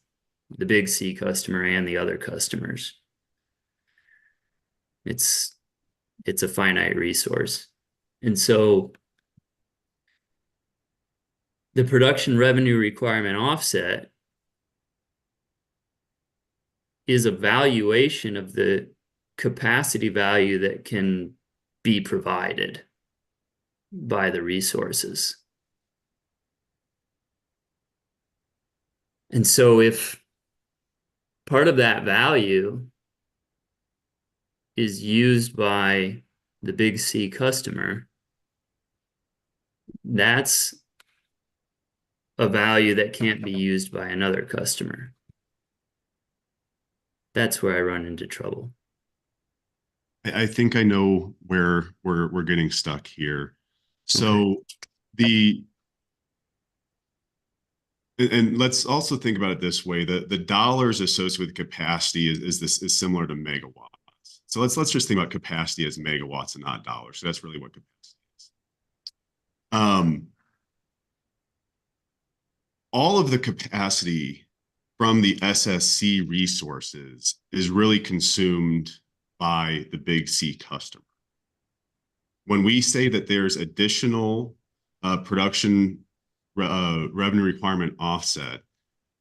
the big C customer and the other customers. It's a finite resource. And so the production revenue requirement offset is a valuation of the capacity value that can be provided by the resources. And so if part of that value is used by the big C customer, that's a value that can't be used by another customer. That's where I run into trouble. I think I know where we're getting stuck here. So and let's also think about it this way: the dollars associated with capacity is similar to megawatts. So let's just think about capacity as megawatts and not dollars. So that's really what capacity is. all of the capacity from the SSC resources is really consumed by the big C customer. When we say that there's additional production revenue requirement offset,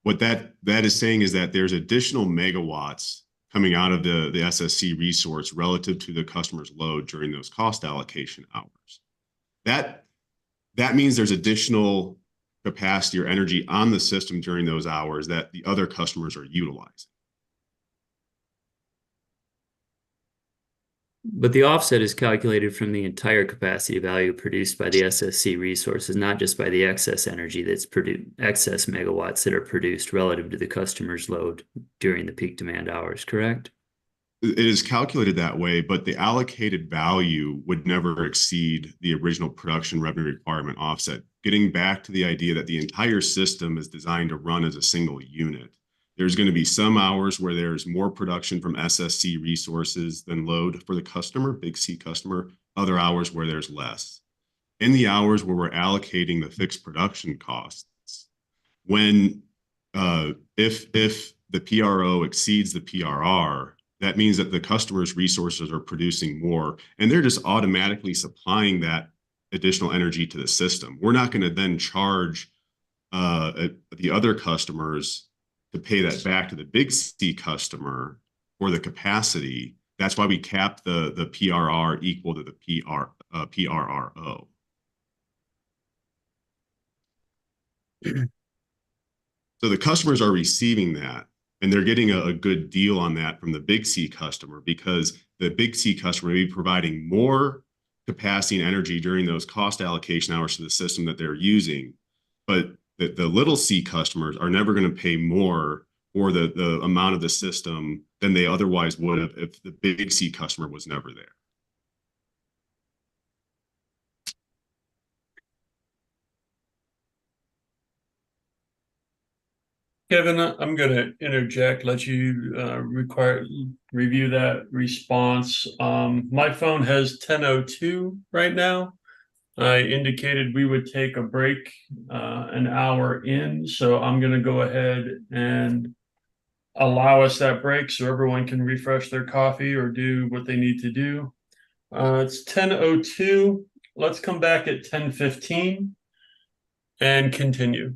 what that is saying is that there's additional megawatts coming out of the SSC resource relative to the customer's load during those cost allocation hours. That means there's additional capacity or energy on the system during those hours that the other customers are utilizing. But the offset is calculated from the entire capacity value produced by the SSC resources, not just by the excess energy that's produced, excess megawatts that are produced relative to the customer's load during the peak demand hours, correct? It is calculated that way, but the allocated value would never exceed the original production revenue requirement offset. Getting back to the idea that the entire system is designed to run as a single unit. There's going to be some hours where there's more production from SSC resources than load for the customer, big C customer, other hours where there's less. In the hours where we're allocating the fixed production costs, when if the PRO exceeds the PRR, that means that the customer's resources are producing more, and they're just automatically supplying that additional energy to the system. We're not going to then charge the other customers to pay that back to the big C customer for the capacity. That's why we cap the PRR equal to the PRRO. So the customers are receiving that, and they're getting a good deal on that from the big C customer, because the big C customer may be providing more capacity and energy during those cost allocation hours to the system that they're using. But the little C customers are never going to pay more for the amount of the system than they otherwise would have if the big C customer was never there. Kevin, I'm going to interject, let you review that response. My phone has 10:02 right now. I indicated we would take a break an hour in, so I'm going to go ahead and allow us that break so everyone can refresh their coffee or do what they need to do. It's 10:02. Let's come back at 10:15 and continue.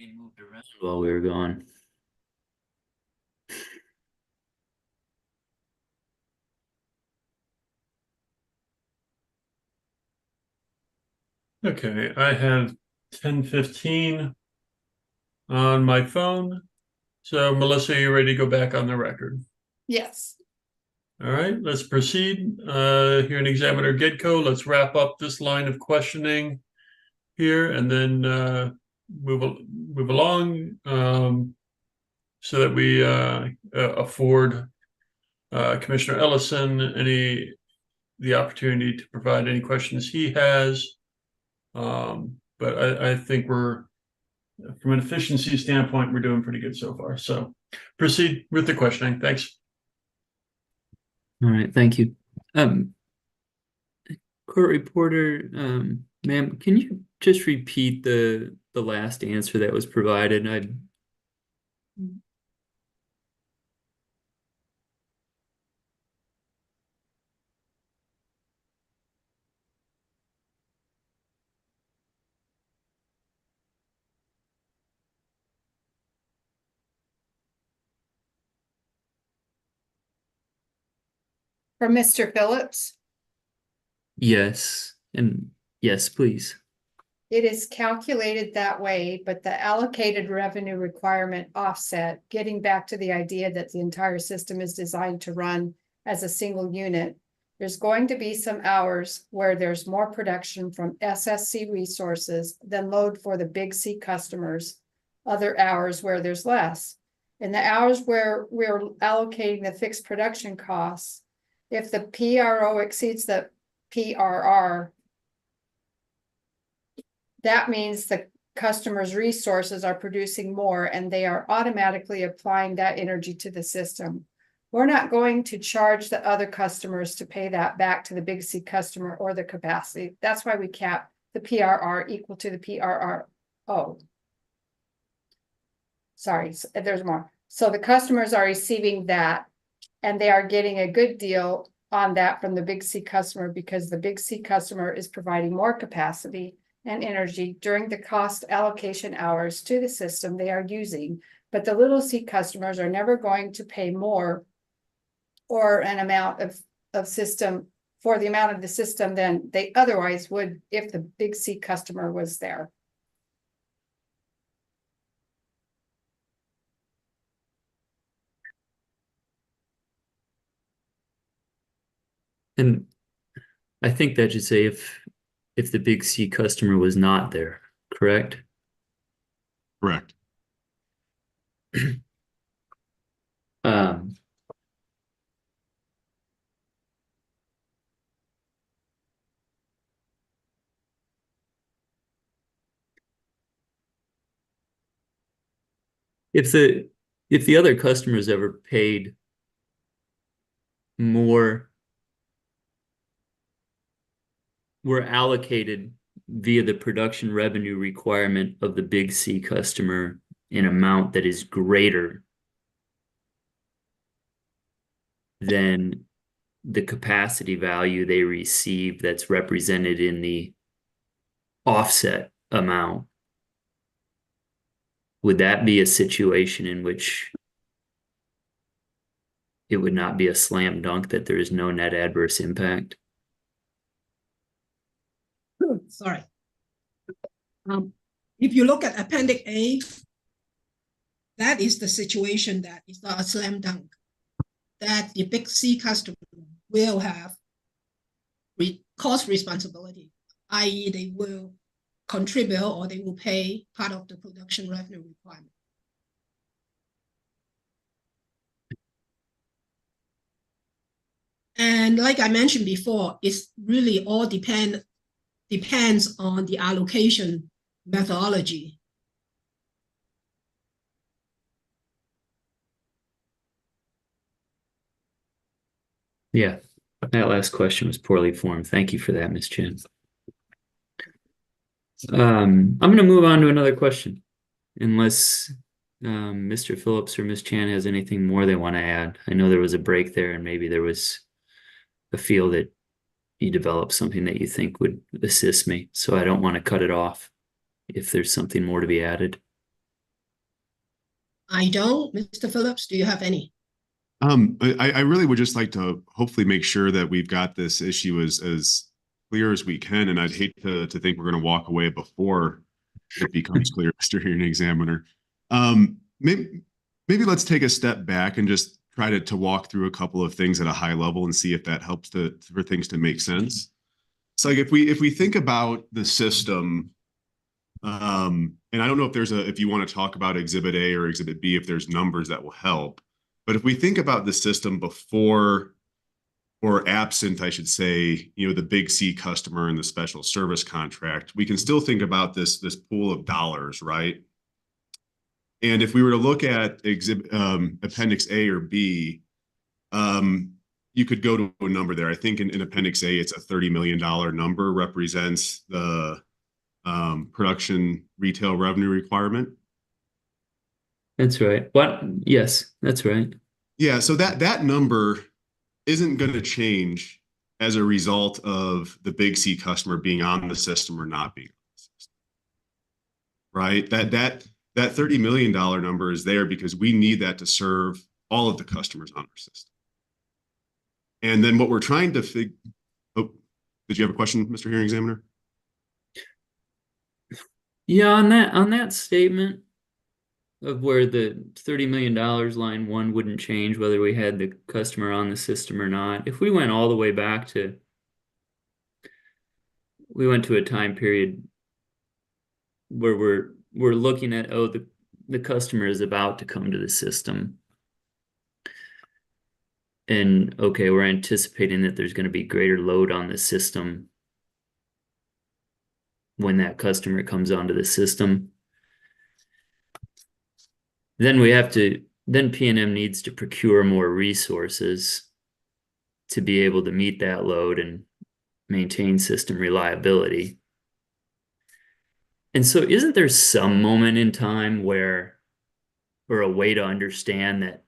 He moved around while we were gone. Okay, I have 10:15 on my phone. So Melissa, you ready to go back on the record? Yes. All right, let's proceed. Hearing Examiner Gidco, let's wrap up this line of questioning here and then move along so that we afford Commissioner Ellison the opportunity to provide any questions he has. But I think we're, from an efficiency standpoint, we're doing pretty good so far. So proceed with the questioning. Thanks. All right, thank you. Court reporter, ma'am, can you just repeat the last answer that was provided? For Mr. Phillips, Yes, and yes, please. it is calculated that way, but the allocated revenue requirement offset, getting back to the idea that the entire system is designed to run as a single unit. There's going to be some hours where there's more production from SSC resources than load for the big C customers, other hours where there's less. In the hours where we're allocating the fixed production costs, if the PRO exceeds the PRR, that means the customer's resources are producing more and they are automatically applying that energy to the system. We're not going to charge the other customers to pay that back to the big C customer or the capacity. That's why we cap the PRR equal to the PRRO. Sorry, there's more. So the customers are receiving that and they are getting a good deal on that from the big C customer because the big C customer is providing more capacity and energy during the cost allocation hours to the system they are using. But the little C customers are never going to pay more or an amount of system for the amount of the system than they otherwise would if the big C customer was there. And I think that should say if the big C customer was not there, correct? Correct. Um, if the other customers ever paid more, were allocated via the production revenue requirement of the big C customer in amount that is greater than the capacity value they receive that's represented in the offset amount, would that be a situation in which it would not be a slam dunk that there is no net adverse impact? Sorry. If you look at Appendix A, that is the situation that is not a slam dunk. That the big C customer will have cost responsibility, i.e. they will contribute or they will pay part of the production revenue requirement. And like I mentioned before, it's really all depends on the allocation methodology. Yeah, that last question was poorly formed. Thank you for that, Ms. Chen. I'm going to move on to another question, unless Mr. Phillips or Ms. Chan has anything more they want to add. I know there was a break there, and maybe there was a feel that you developed something that you think would assist me, so I don't want to cut it off if there's something more to be added. I don't. Mr. Phillips, do you have any? I really would just like to hopefully make sure that we've got this issue as clear as we can, and I'd hate to think we're going to walk away before it becomes clear, Mr. Hearing Examiner. Maybe let's take a step back and just try to walk through a couple of things at a high level and see if that helps for things to make sense. It's like if we think about the system, and I don't know if you want to talk about Exhibit A or Exhibit B, if there's numbers that will help. But if we think about the system before or absent, I should say, the big C customer and the special service contract, we can still think about this pool of dollars, right? And if we were to look at Appendix A or B, you could go to a number there. I think in Appendix A, it's a $30 million number, represents the production retail revenue requirement. That's right. What? Yes, that's right. Yeah, so that number isn't going to change as a result of the big C customer being on the system or not being on the system. Right? That $30 million number is there because we need that to serve all of the customers on our system. And then what we're trying to figure. Oh, did you have a question, Mr. Hearing Examiner? Yeah, on that statement of where the $30 million line one wouldn't change whether we had the customer on the system or not. If we went all the way back to, we went to a time period where we're looking at, oh, the customer is about to come to the system. And okay, we're anticipating that there's going to be greater load on the system when that customer comes onto the system. Then P&M needs to procure more resources to be able to meet that load and maintain system reliability. And so isn't there some moment in time or a way to understand that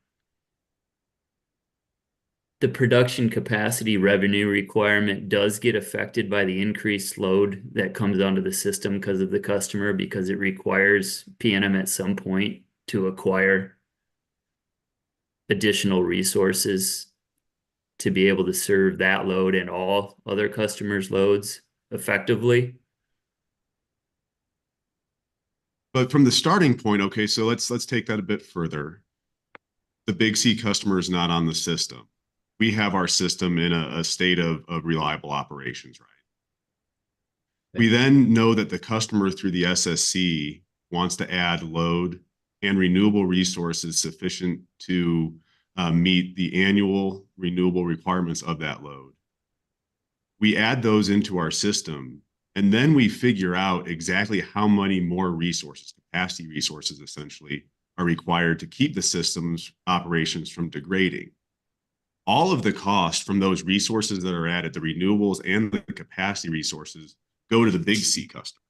the production capacity revenue requirement does get affected by the increased load that comes onto the system because of the customer, because it requires P&M at some point to acquire additional resources to be able to serve that load and all other customers' loads effectively? But from the starting point, okay, so let's take that a bit further. The big C customer is not on the system. We have our system in a state of reliable operations, right? We then know that the customer through the SSC wants to add load and renewable resources sufficient to meet the annual renewable requirements of that load. We add those into our system, and then we figure out exactly how many more resources, capacity resources essentially, are required to keep the system's operations from degrading. All of the cost from those resources that are added, the renewables and the capacity resources, go to the big C customer.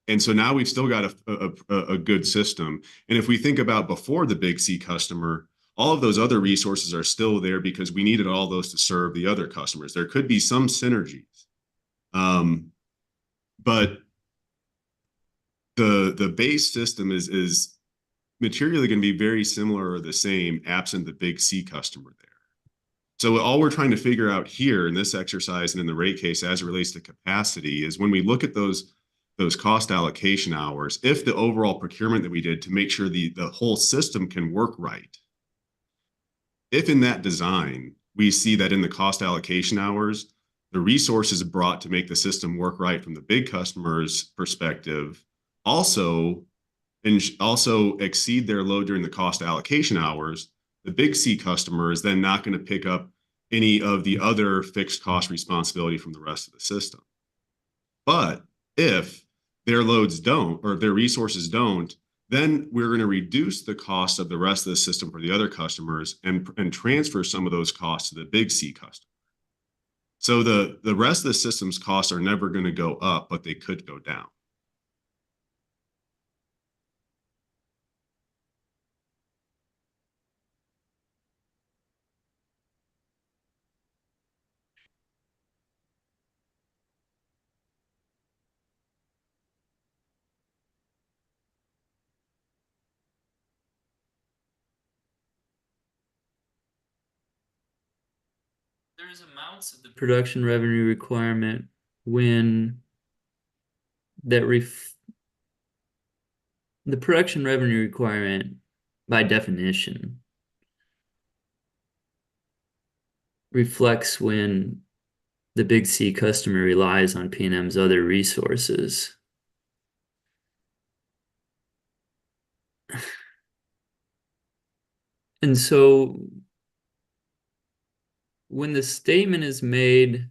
And so now we've still got a good system. And if we think about before the big C customer, all of those other resources are still there because we needed all those to serve the other customers. There could be some synergies. But the base system is materially going to be very similar or the same absent the big C customer there. So all we're trying to figure out here in this exercise and in the rate case as it relates to capacity is when we look at those cost allocation hours, if the overall procurement that we did to make sure the whole system can work right, if in that design we see that in the cost allocation hours, the resources brought to make the system work right from the big customer's perspective also exceed their load during the cost allocation hours, the big C customer is then not going to pick up any of the other fixed cost responsibility from the rest of the system. But if their loads don't, or their resources don't, then we're going to reduce the cost of the rest of the system for the other customers and transfer some of those costs to the big C customer. So the rest of the system's costs are never going to go up, but they could go down. there's amounts of the production revenue requirement when that the production revenue requirement by definition reflects when the big C customer relies on Pnm's other resources. And so when the statement is made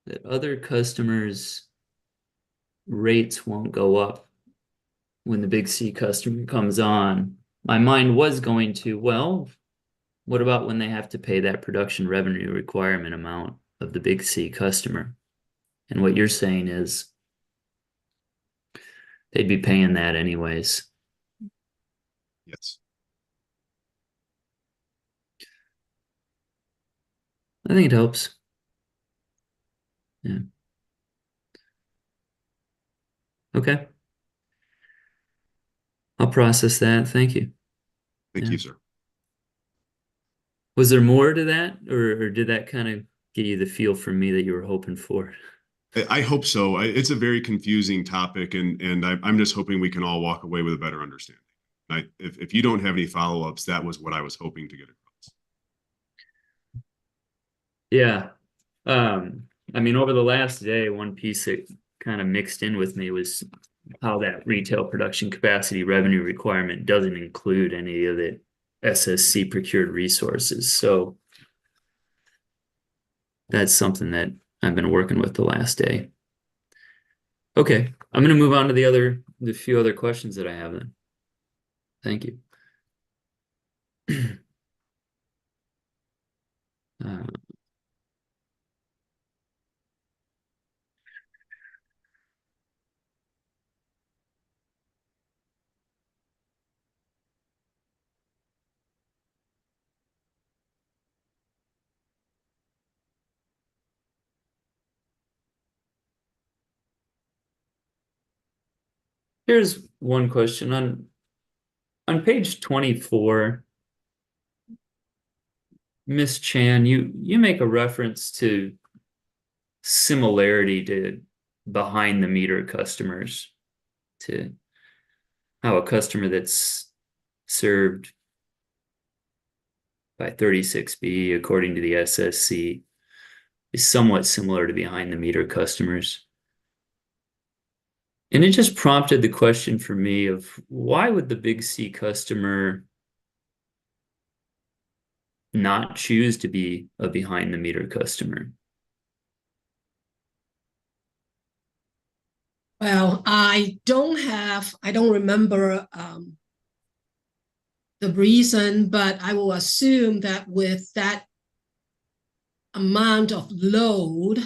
that other customers' rates won't go up when the big C customer comes on, my mind was going to, well, what about when they have to pay that production revenue requirement amount of the big C customer? And what you're saying is they'd be paying that anyways. Yes. I think it helps. Yeah. Okay. I'll process that. Thank you. Thank Yeah. you, sir. Was there more to that, or did that kind of give you the feel from me that you were hoping for? I hope so. It's a very confusing topic, and I'm just hoping we can all walk away with a better understanding. If you don't have any follow-ups, that was what I was hoping to get across. Yeah. I mean, over the last day, one piece that kind of mixed in with me was how that retail production capacity revenue requirement doesn't include any of the SSC procured resources. So that's something that I've been working with the last day. Okay, I'm going to move on to the few other questions that I have then. Thank you. Here's one question on page 24. Miss Chan, you make a reference to similarity to behind the meter customers, to how a customer that's served by 36B according to the SSC is somewhat similar to behind the meter customers. And it just prompted the question for me of why would the big C customer not choose to be a behind the meter customer? Well, I don't remember the reason, but I will assume that with that amount of load,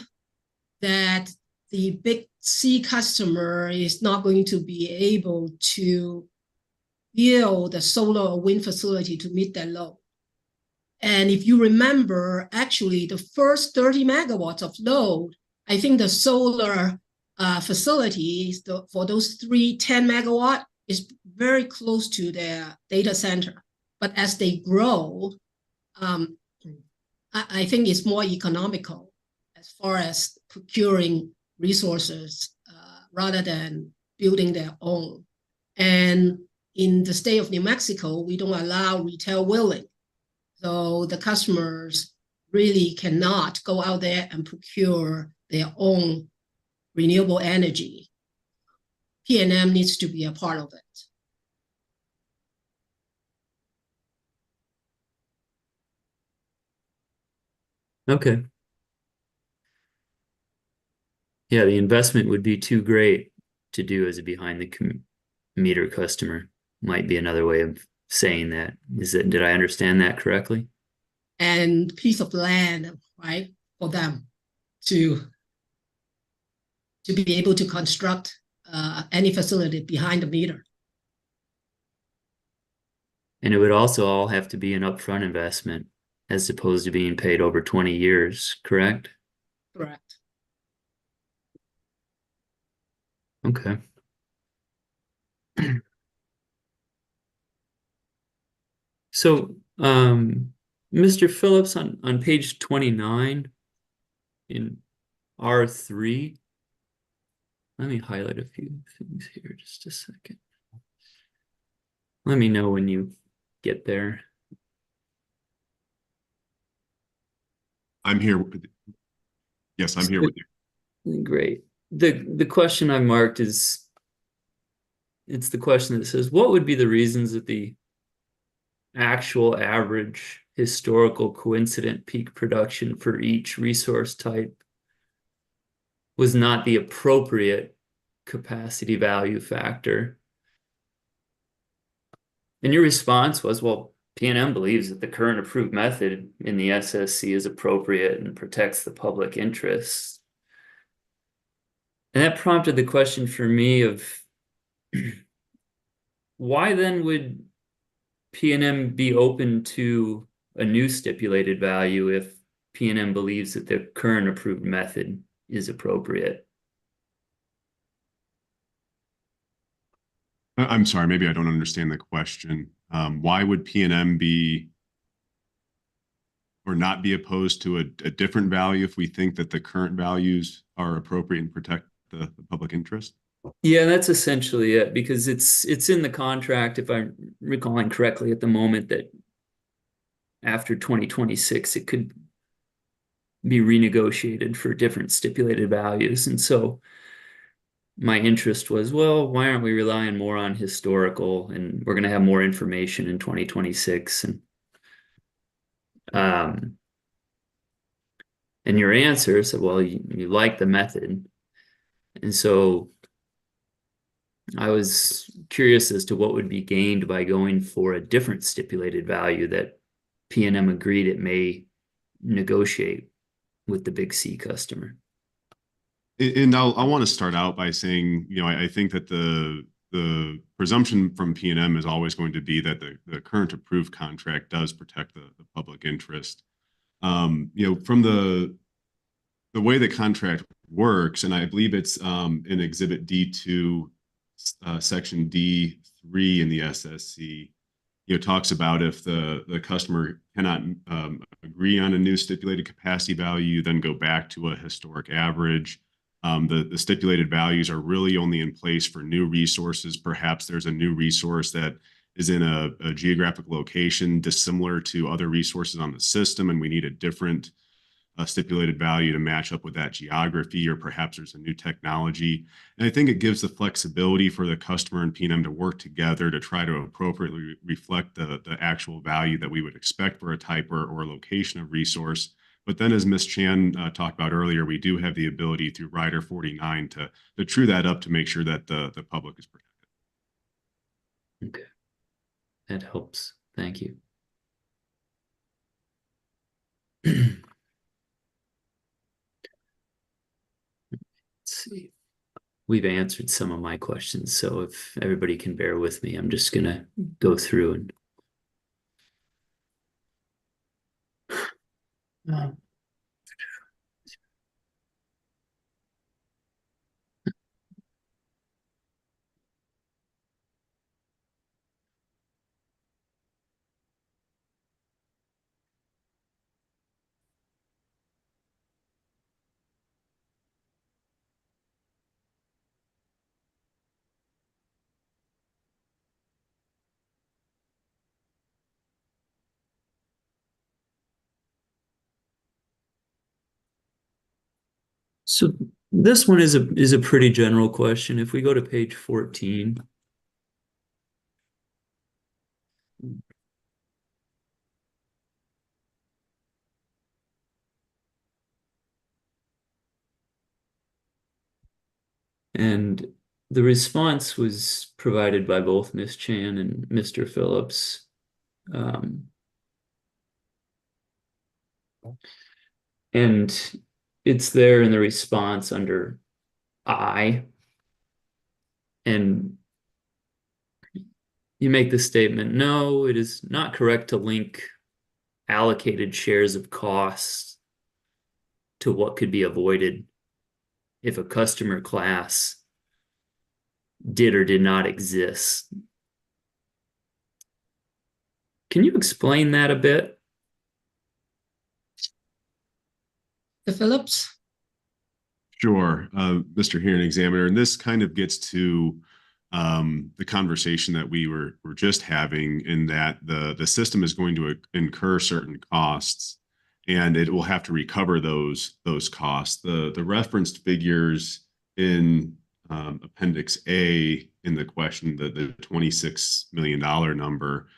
that the big C customer is not going to be able to build a solar or wind facility to meet that load. And if you remember, actually, the first 30 megawatts of load, I think the solar facilities for those 10 megawatt is very close to their data center. But as they grow, I think it's more economical as far as procuring resources rather than building their own. And in the state of New Mexico, we don't allow retail wheeling. So the customers really cannot go out there and procure their own renewable energy. Pnm needs to be a part of it. Okay. Yeah, the investment would be too great to do as a behind the meter customer, might be another way of saying that. Did I understand that correctly? And piece of land, right, for them to be able to construct any facility behind the meter. And it would also all have to be an upfront investment as opposed to being paid over 20 years, correct? Correct. Okay. So, Mr. Phillips, on page 29 in R3, let me highlight a few things here, just a second. Let me know when you get there. I'm here. Yes, I'm here with you. Great. The question I marked is, it's the question that says, what would be the reasons that the actual average historical coincident peak production for each resource type was not the appropriate capacity value factor? And your response was, well, PNM believes that the current approved method in the SSC is appropriate and protects the public interest. And that prompted the question for me of why then would PNM be open to a new stipulated value if PNM believes that the current approved method is appropriate? I'm sorry, maybe I don't understand the question. Why would PNM be or not be opposed to a different value if we think that the current values are appropriate and protect the public interest? Yeah, that's essentially it, because it's in the contract, if I'm recalling correctly at the moment, that after 2026 it could be renegotiated for different stipulated values. And so my interest was, well, why aren't we relying more on historical, and we're going to have more information in 2026? And your answer said, well, you like the method. And so I was curious as to what would be gained by going for a different stipulated value that PNM agreed it may negotiate with the big C customer. And I want to start out by saying, I think that the presumption from PNM is always going to be that the current approved contract does protect the public interest. From the way the contract works, and I believe it's in Exhibit D2, Section D3 in the SSC, talks about if the customer cannot agree on a new stipulated capacity value, then go back to a historic average. The stipulated values are really only in place for new resources. Perhaps there's a new resource that is in a geographic location dissimilar to other resources on the system, and we need a different stipulated value to match up with that geography, or perhaps there's a new technology. And I think it gives the flexibility for the customer and PNM to work together to try to appropriately reflect the actual value that we would expect for a type or location of resource. But then, as Ms. Chan talked about earlier, we do have the ability through Rider 49 to true that up to make sure that the public is protected. Okay, that helps. Thank you. Let's see. We've answered some of my questions, so if everybody can bear with me, I'm just gonna go through and so this one is a pretty general question. If we go to page 14. And the response was provided by both Ms. Chan and Mr. Phillips. And it's there in the response under I. And you make the statement, no, it is not correct to link allocated shares of costs to what could be avoided if a customer class did or did not exist. Can you explain that a bit? The Phillips? Sure, Mr. Hearing Examiner, and this kind of gets to the conversation that we were just having, in that the system is going to incur certain costs, and it will have to recover those costs. The referenced figures in Appendix A in the question, the $26 million number,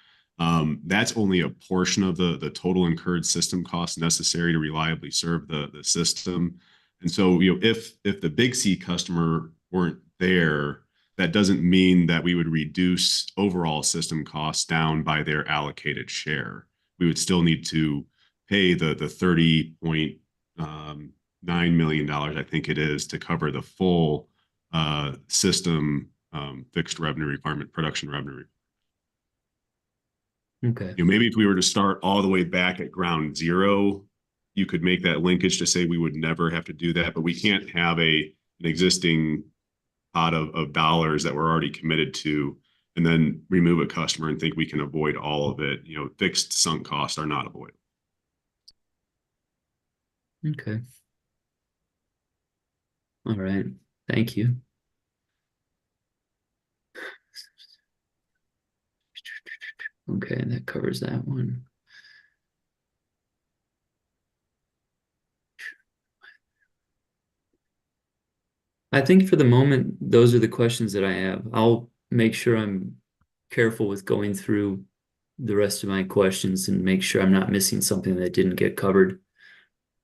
that's only a portion of the total incurred system costs necessary to reliably serve the system. And so, if the Big C customer weren't there, that doesn't mean that we would reduce overall system costs down by their allocated share. We would still need to pay the $30.9 million, I think it is, to cover the full system fixed revenue requirement, production revenue. Okay. Maybe if we were to start all the way back at ground zero, you could make that linkage to say we would never have to do that, but we can't have an existing pot of dollars that we're already committed to and then remove a customer and think we can avoid all of it. Fixed sunk costs are not avoidable. Okay. All right. Thank you. Okay, that covers that one. I think for the moment, those are the questions that I have. I'll make sure I'm careful with going through the rest of my questions and make sure I'm not missing something that didn't get covered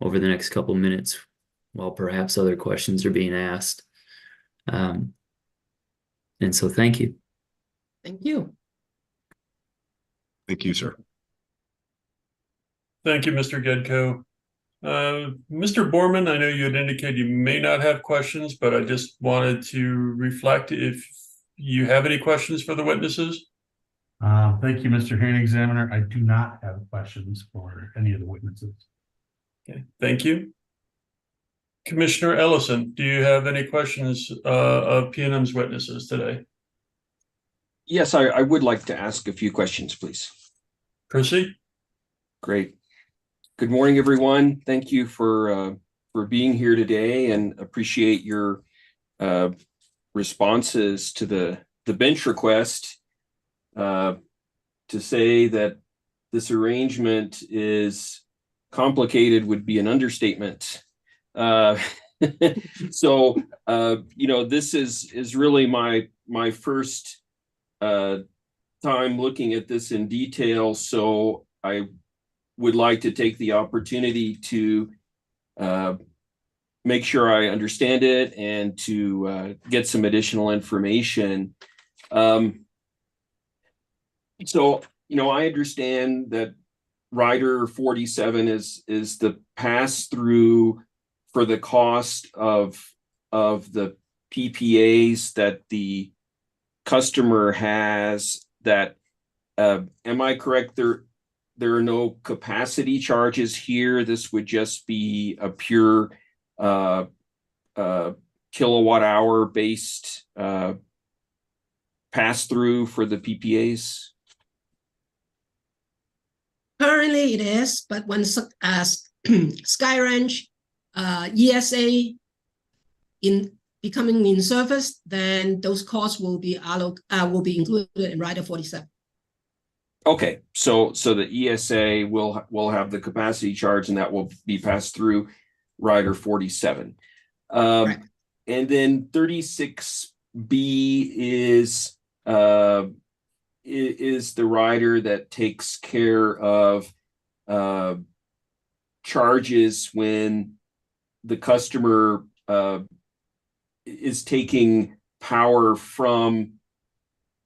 over the next couple minutes while perhaps other questions are being asked. And so thank you. Thank you. Thank you, sir. Thank you, Mr. Gedko. Mr. Borman, I know you had indicated you may not have questions, but I just wanted to reflect if you have any questions for the witnesses. Thank you, Mr. Hearing Examiner. I do not have questions for any of the witnesses. Okay, thank you. Commissioner Ellison, do you have any questions of Pnm's witnesses today? Yes, I would like to ask a few questions, please. Proceed. Great. Good morning, everyone. Thank you for being here today, and appreciate your responses to the bench request. To say that this arrangement is complicated would be an understatement. So this is really my first time looking at this in detail. So I would like to take the opportunity to make sure I understand it and to get some additional information. So, I understand that Rider 47 is the pass-through for the cost of the PPAs that the customer has. That am I correct? There are no capacity charges here. This would just be a pure kilowatt hour based pass-through for the PPAs. Currently it is, but when Sky Ranch ESA becoming in service, then those costs will be included in Rider 47. Okay, so the ESA will have the capacity charge, and that will be passed through Rider 47. Right. And then 36B is the rider that takes care of charges when the customer is taking power from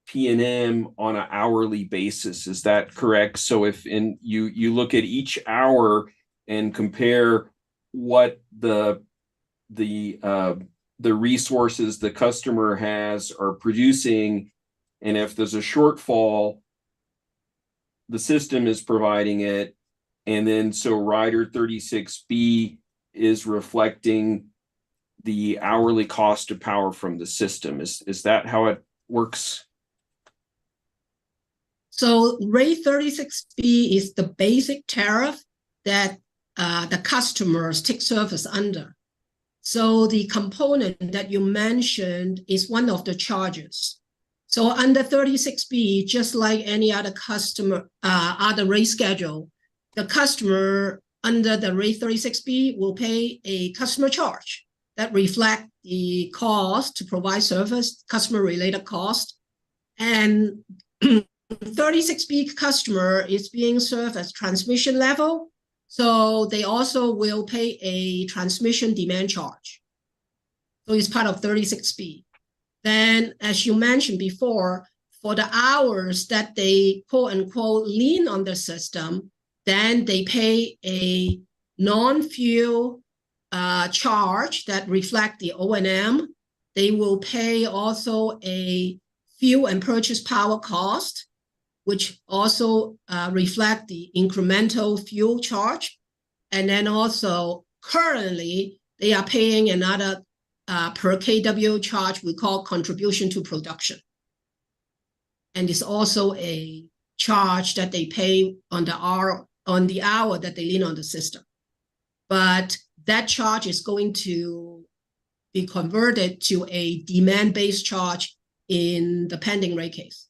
Pnm on an hourly basis. Is that correct? So if you look at each hour and compare what the resources the customer has are producing, and if there's a shortfall, the system is providing it, and then so Rider 36B is reflecting the hourly cost of power from the system. Is that how it works? So rate 36B is the basic tariff that the customers take service under. So the component that you mentioned is one of the charges. So under 36B, just like any other customer, other rate schedule, the customer under the rate 36B will pay a customer charge that reflect the cost to provide service, customer-related cost. And 36B customer is being served as transmission level, so they also will pay a transmission demand charge. So it's part of 36B. Then, as you mentioned before, for the hours that they quote unquote lean on the system, then they pay a non-fuel charge that reflect the O&M. They will pay also a fuel and purchase power cost, which also reflect the incremental fuel charge. And then also currently they are paying another per kW charge we call contribution to production. And it's also a charge that they pay on the hour that they lean on the system. But that charge is going to be converted to a demand-based charge in the pending rate case.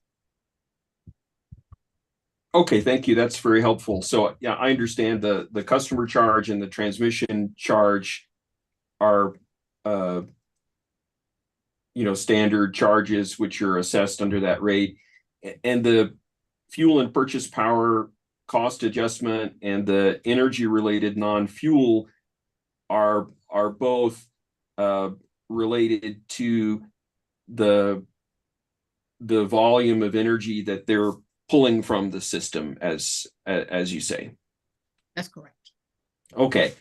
Okay, thank you. That's very helpful. So yeah, I understand the customer charge and the transmission charge are standard charges which are assessed under that rate, and the fuel and purchase power cost adjustment and the energy related non-fuel are both related to the volume of energy that they're pulling from the system, as you say. That's correct. Okay.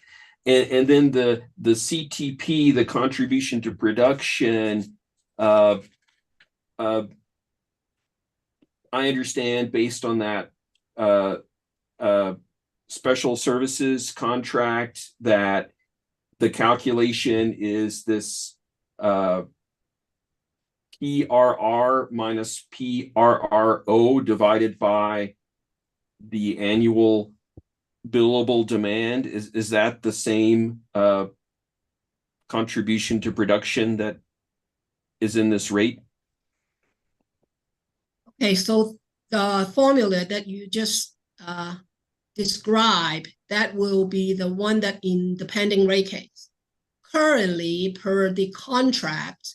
And then the CTP, the contribution to production, I understand based on that special services contract that the calculation is this PRR minus PRRO divided by the annual billable demand. Is that the same contribution to production that is in this rate? Okay, so the formula that you just described, that will be the one that in the pending rate case. Currently, per the contract,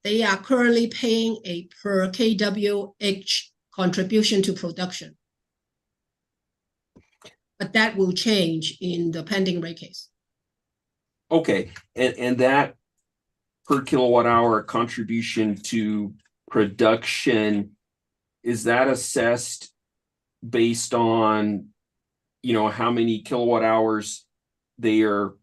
they are currently paying a per kWh contribution to production. But that will change in the pending rate case. Okay, and that per kilowatt hour contribution to production, is that assessed based on, how many kilowatt hours they are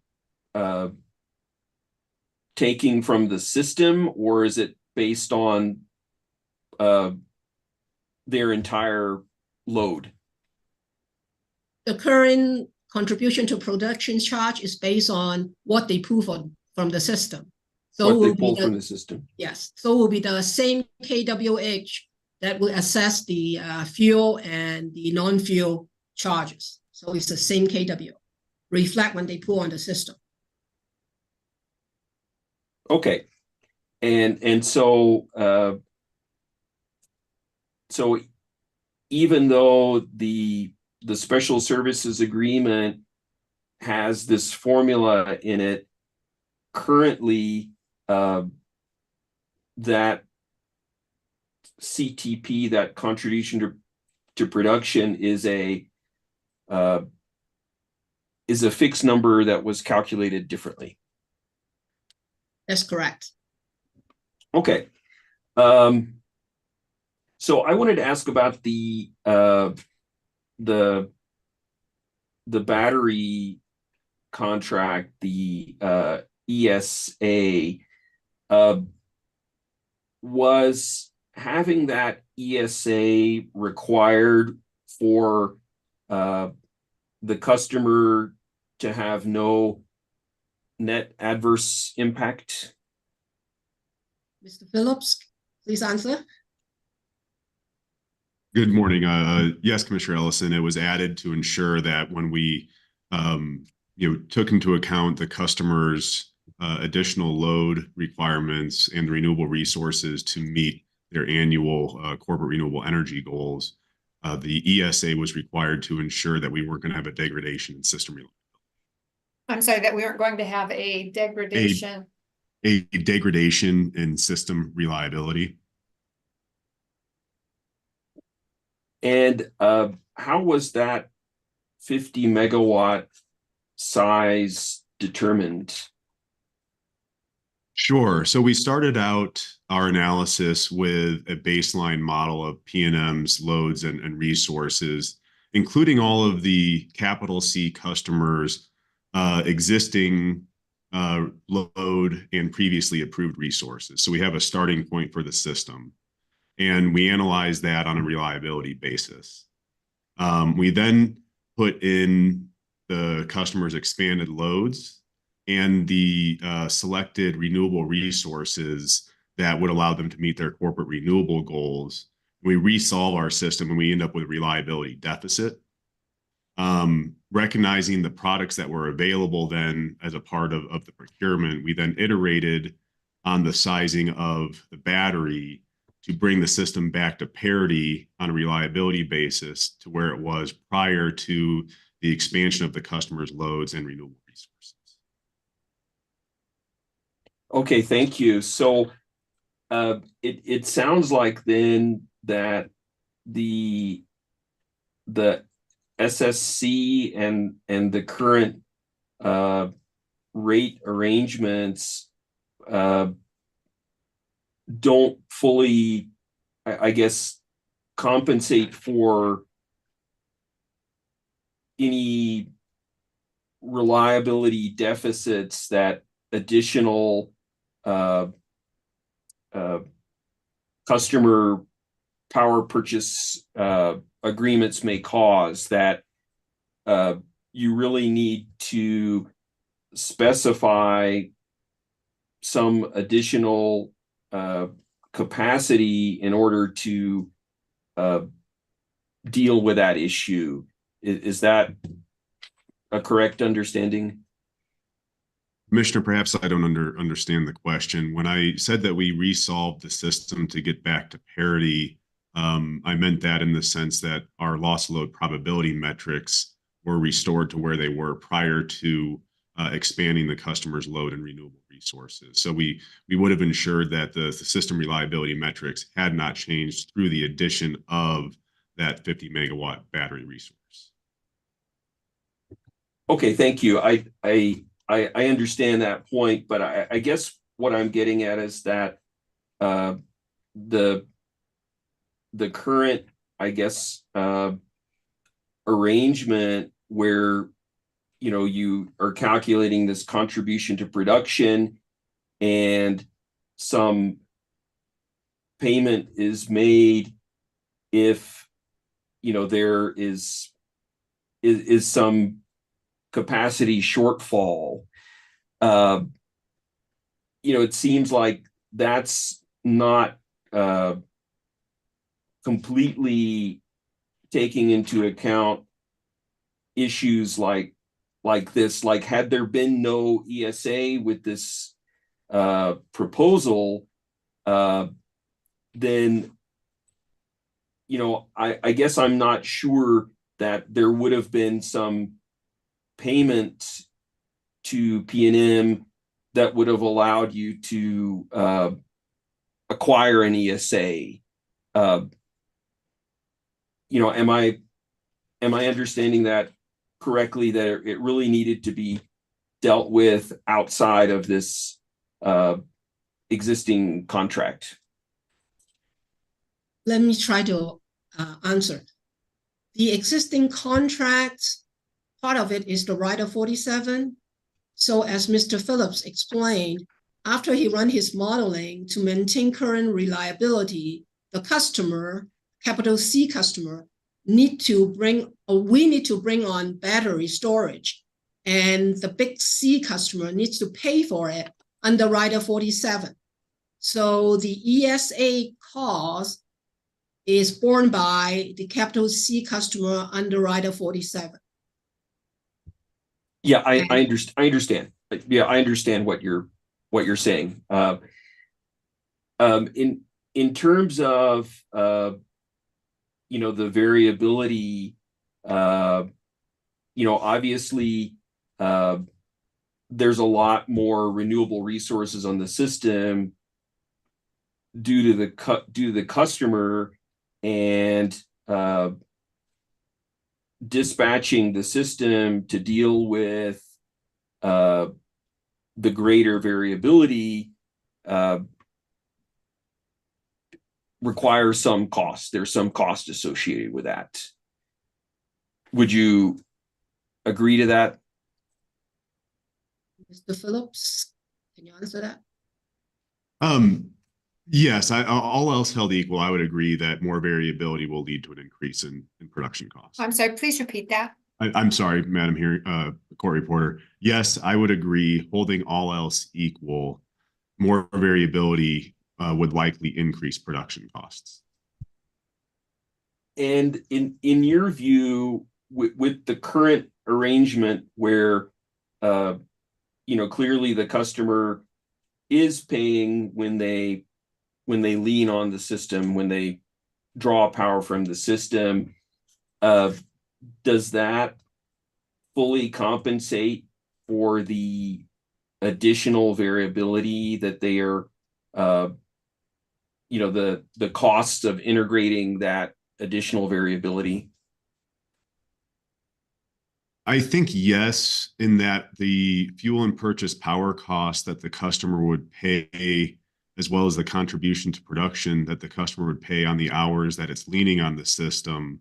taking from the system, or is it based on their entire load? The current contribution to production charge is based on what they pull from the system. So what they pull from the system. Yes, so it will be the same kWh that will assess the fuel and the non-fuel charges. So it's the same kW, reflect when they pull on the system. Okay, and so so even though the special services agreement has this formula in it, currently that CTP, that contribution to production, is a fixed number that was calculated differently. That's correct. Okay. So I wanted to ask about the battery contract, the ESA. Was having that ESA required for the customer to have no net adverse impact? Mr. Phillips, please answer. Good morning. Yes, Commissioner Ellison, it was added to ensure that when we, took into account the customer's additional load requirements and the renewable resources to meet their annual corporate renewable energy goals, the ESA was required to ensure that we weren't going to have a degradation in system reliability. I'm sorry, that we aren't going to have a degradation. A degradation in system reliability. And how was that 50 megawatt size determined? Sure. So we started out our analysis with a baseline model of Pnm's loads and resources, including all of the capital C customers' existing load and previously approved resources. So we have a starting point for the system, and we analyze that on a reliability basis. We then put in the customer's expanded loads and the selected renewable resources that would allow them to meet their corporate renewable goals. We resolve our system and we end up with a reliability deficit. Recognizing the products that were available then as a part of the procurement, we then iterated on the sizing of the battery to bring the system back to parity on a reliability basis to where it was prior to the expansion of the customer's loads and renewable resources. Okay, thank you. So it sounds like then that the SSC and the current rate arrangements don't fully, I guess, compensate for any reliability deficits that additional customer power purchase agreements may cause, that you really need to specify some additional capacity in order to deal with that issue. Is that a correct understanding? Commissioner, perhaps I don't understand the question. When I said that we resolved the system to get back to parity, I meant that in the sense that our loss load probability metrics were restored to where they were prior to expanding the customer's load and renewable resources. So we would have ensured that the system reliability metrics had not changed through the addition of that 50 megawatt battery resource. Okay, thank you. I understand that point, but I guess what I'm getting at is that the current, I guess, arrangement where you are calculating this contribution to production and some payment is made if there is some capacity shortfall. It seems like that's not completely taking into account issues like this. Like, had there been no ESA with this proposal, then I guess I'm not sure that there would have been some payment to Pnm that would have allowed you to acquire an ESA. Am I understanding that correctly, that it really needed to be dealt with outside of this existing contract? Let me try to answer. The existing contract, part of it is the Rider 47. So as Mr. Phillips explained, after he ran his modeling to maintain current reliability, the customer, capital C customer, we need to bring on battery storage, and the big C customer needs to pay for it under Rider 47. So the ESA cost is borne by the capital C customer under Rider 47. Yeah, I understand. Yeah, I understand what you're saying. In terms of the variability, obviously there's a lot more renewable resources on the system due to the customer, and dispatching the system to deal with the greater variability requires some cost. There's some cost associated with that. Would you agree to that? Mr. Phillips, can you answer that? Yes, all else held equal, I would agree that more variability will lead to an increase in production costs. I'm sorry, please repeat that. I'm sorry, Madam Court Reporter. Yes, I would agree. Holding all else equal, more variability would likely increase production costs. And in your view, with the current arrangement where clearly the customer is paying when they lean on the system, when they draw power from the system, does that fully compensate for the additional variability that they are, the costs of integrating that additional variability? I think yes, in that the fuel and purchase power costs that the customer would pay, as well as the contribution to production that the customer would pay on the hours that it's leaning on the system,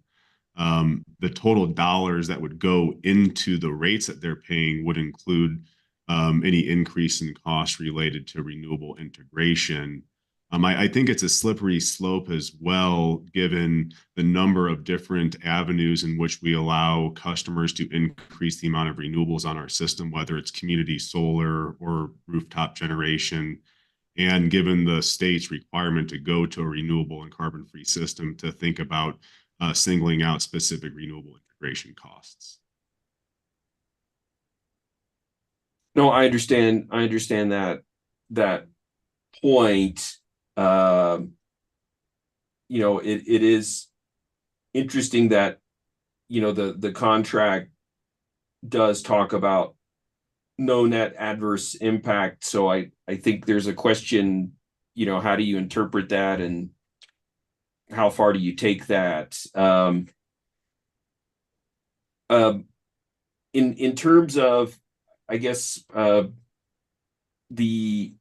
the total dollars that would go into the rates that they're paying would include any increase in costs related to renewable integration. I think it's a slippery slope as well, given the number of different avenues in which we allow customers to increase the amount of renewables on our system, whether it's community solar or rooftop generation. And given the state's requirement to go to a renewable and carbon-free system, to think about singling out specific renewable integration costs. No, I understand that point. It is interesting that the contract does talk about no net adverse impact. So I think there's a question, how do you interpret that and how far do you take that? In terms of, I guess, the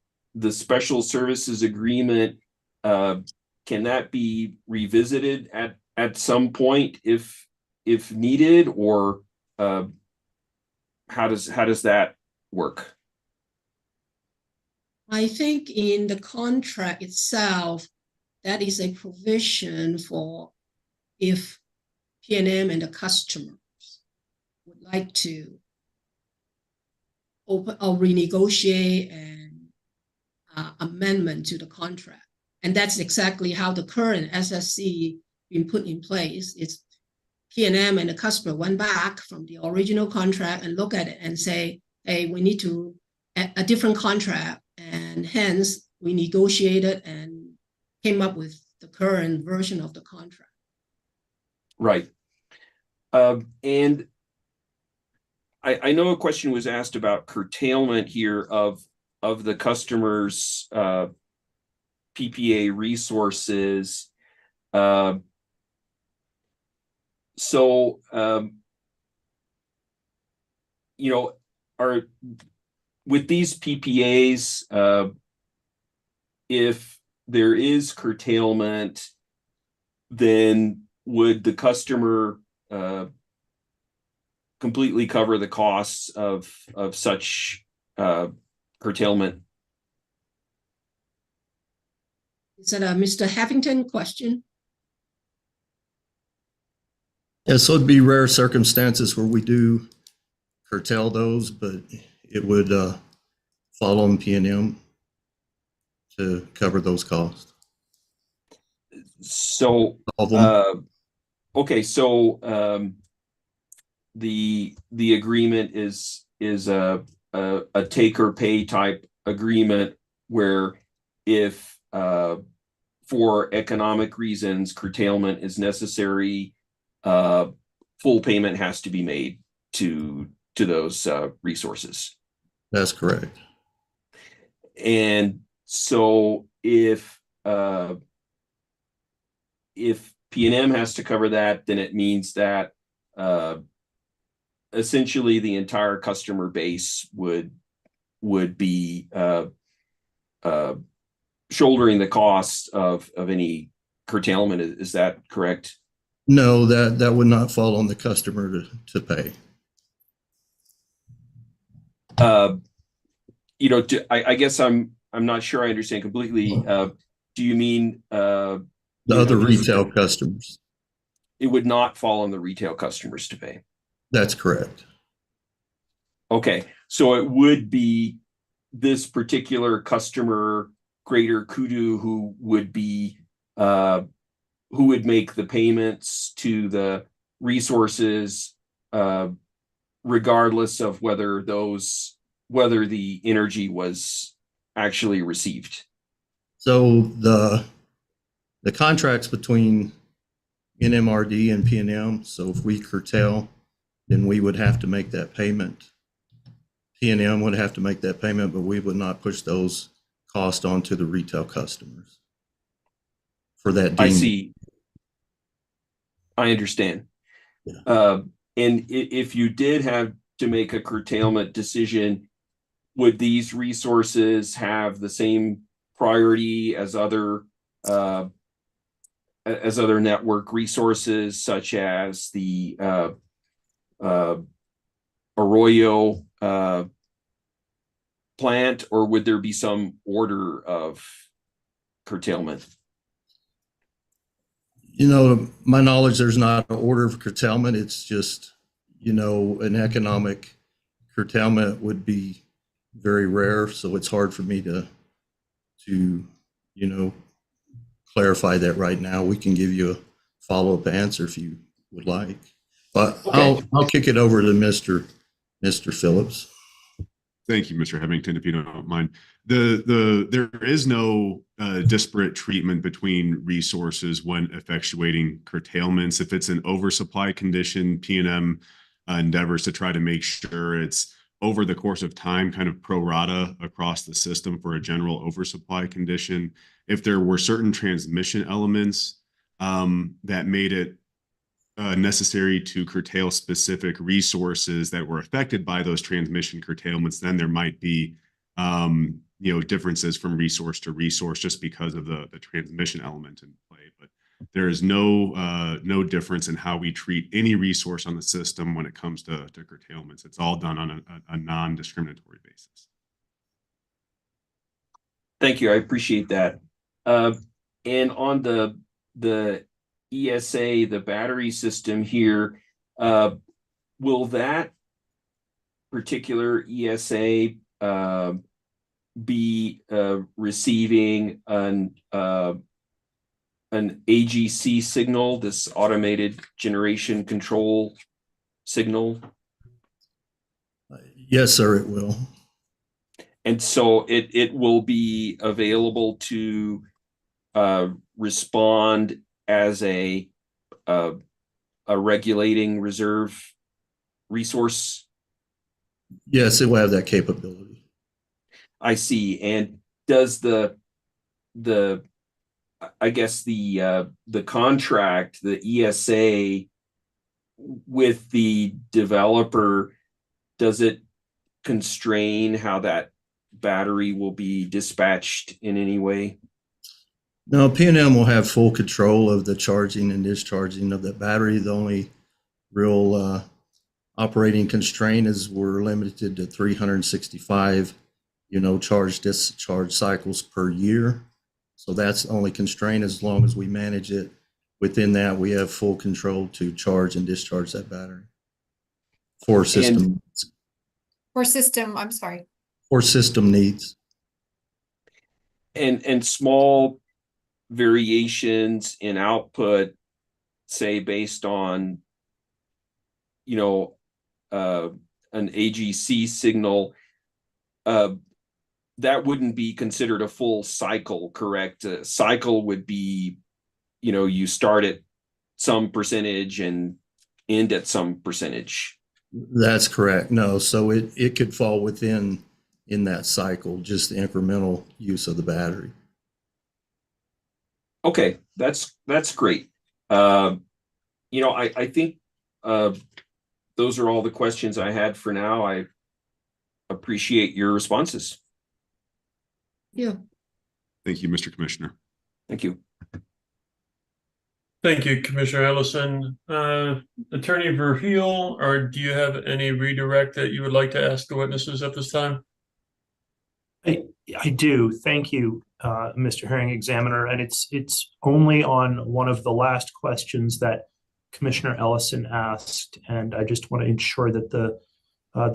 special services agreement, can that be revisited at some point if needed, or how does that work? I think in the contract itself, that is a provision for if PNM and the customers would like to open or renegotiate an amendment to the contract. And that's exactly how the current SSC been put in place. It's PNM and the customer went back from the original contract and look at it and say, hey, we need to a different contract, and hence we negotiated and came up with the current version of the contract. Right. And I know a question was asked about curtailment here of the customer's PPA resources. With these PPAs, if there is curtailment, then would the customer completely cover the costs of such curtailment? Is that a Mr. Havington question? Yeah, so it'd be rare circumstances where we do curtail those, but it would fall on P&M to cover those costs. So, All of them. okay, so the agreement is a take or pay type agreement where if for economic reasons curtailment is necessary, full payment has to be made to those resources. That's correct. And so if P&M has to cover that, then it means that essentially the entire customer base would be shouldering the costs of any curtailment. Is that correct? No, that would not fall on the customer to pay. I guess I'm not sure I understand completely. Do you mean The other retail customers. It would not fall on the retail customers to pay? That's correct. Okay, so it would be this particular customer, Greater Kudu, who would make the payments to the resources, regardless of whether the energy was actually received. So the contracts between NMRD and P&M. So if we curtail, then we would have to make that payment. P&M would have to make that payment, but we would not push those costs onto the retail customers for that. I see. I understand. Yeah. And if you did have to make a curtailment decision, would these resources have the same priority as other network resources, such as the Arroyo plant, or would there be some order of curtailment? To my knowledge, there's not an order of curtailment. It's just, an economic curtailment would be very rare. So it's hard for me to clarify that right now. We can give you a follow-up answer if you would like, but okay. I'll kick it over to Mr. Phillips. Thank you, Mr. Hemington, if you don't mind. There is no disparate treatment between resources when effectuating curtailments. If it's an oversupply condition, P&M endeavors to try to make sure it's over the course of time, kind of pro rata across the system for a general oversupply condition. If there were certain transmission elements that made it necessary to curtail specific resources that were affected by those transmission curtailments, then there might be differences from resource to resource just because of the transmission element in play. But there is no difference in how we treat any resource on the system when it comes to curtailments. It's all done on a non-discriminatory basis. Thank you. I appreciate that. And on the ESA, the battery system here, will that particular ESA be receiving an AGC signal, this automated generation control signal? Yes, sir, it will. And so it will be available to respond as a regulating reserve resource? Yes, it will have that capability. I see. And does the contract, the ESA with the developer, does it constrain how that battery will be dispatched in any way? No, P&M will have full control of the charging and discharging of that battery. The only real operating constraint is we're limited to 365, charge discharge cycles per year. So that's the only constraint. As long as we manage it within that, we have full control to charge and discharge that battery for system. I'm sorry. For system needs. And small variations in output, say based on, you know, an AGC signal, that wouldn't be considered a full cycle, correct? A cycle would be, you know, you start at some percentage and end at some percentage. That's correct. No, so it could fall within in that cycle, just the incremental use of the battery. Okay, that's great. You know, I think those are all the questions I had for now. I appreciate your responses. Yeah. Thank you, Mr. Commissioner. Thank you. Thank you, Commissioner Ellison. Attorney Verheul, or do you have any redirect that you would like to ask the witnesses at this time? I do. Thank you, Mr. Hearing Examiner. And it's only on one of the last questions that Commissioner Ellison asked, and I just want to ensure that the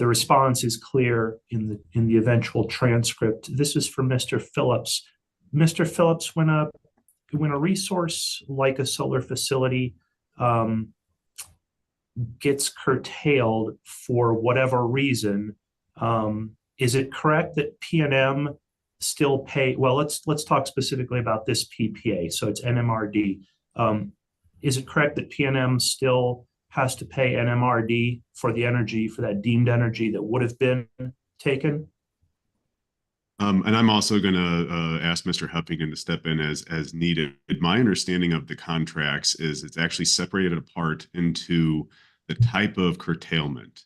response is clear in the eventual transcript. This is for Mr. Phillips. Mr. Phillips, when a resource like a solar facility gets curtailed for whatever reason, is it correct that PNM still pay? Well, let's talk specifically about this PPA. So it's NMRD. Is it correct that PNM still has to pay NMRD for the energy, for that deemed energy that would have been taken? And I'm also going to ask Mr. Huffington to step in as needed. My understanding of the contracts is it's actually separated apart into the type of curtailment.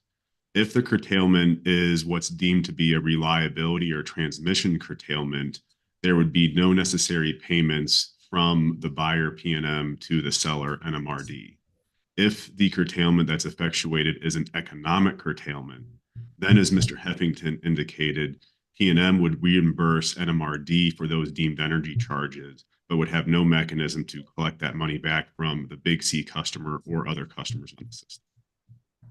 If the curtailment is what's deemed to be a reliability or transmission curtailment, there would be no necessary payments from the buyer PNM to the seller NMRD. If the curtailment that's effectuated is an economic curtailment, then as Mr. Heffington indicated, PNM would reimburse NMRD for those deemed energy charges, but would have no mechanism to collect that money back from the Big C customer or other customers on the system.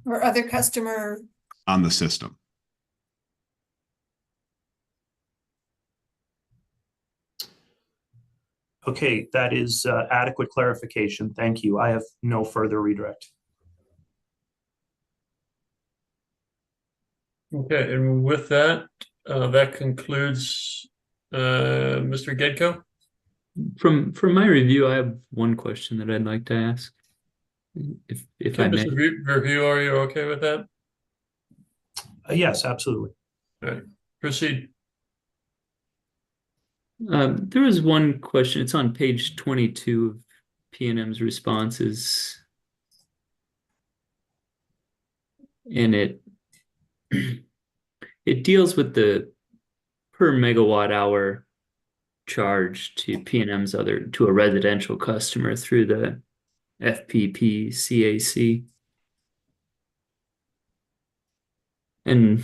Or other customer. On the system. Okay, that is adequate clarification. Thank you. I have no further redirect. Okay, and with that, that concludes Mr. Gedko. From my review, I have one question that I'd like to ask. If I may. Mr. Verheul, are you okay with that? Yes, absolutely. All right, proceed. There was one question. It's on page 22 of Pnm's responses. And it deals with the per megawatt hour charge to Pnm's to a residential customer through the FPP CAC. And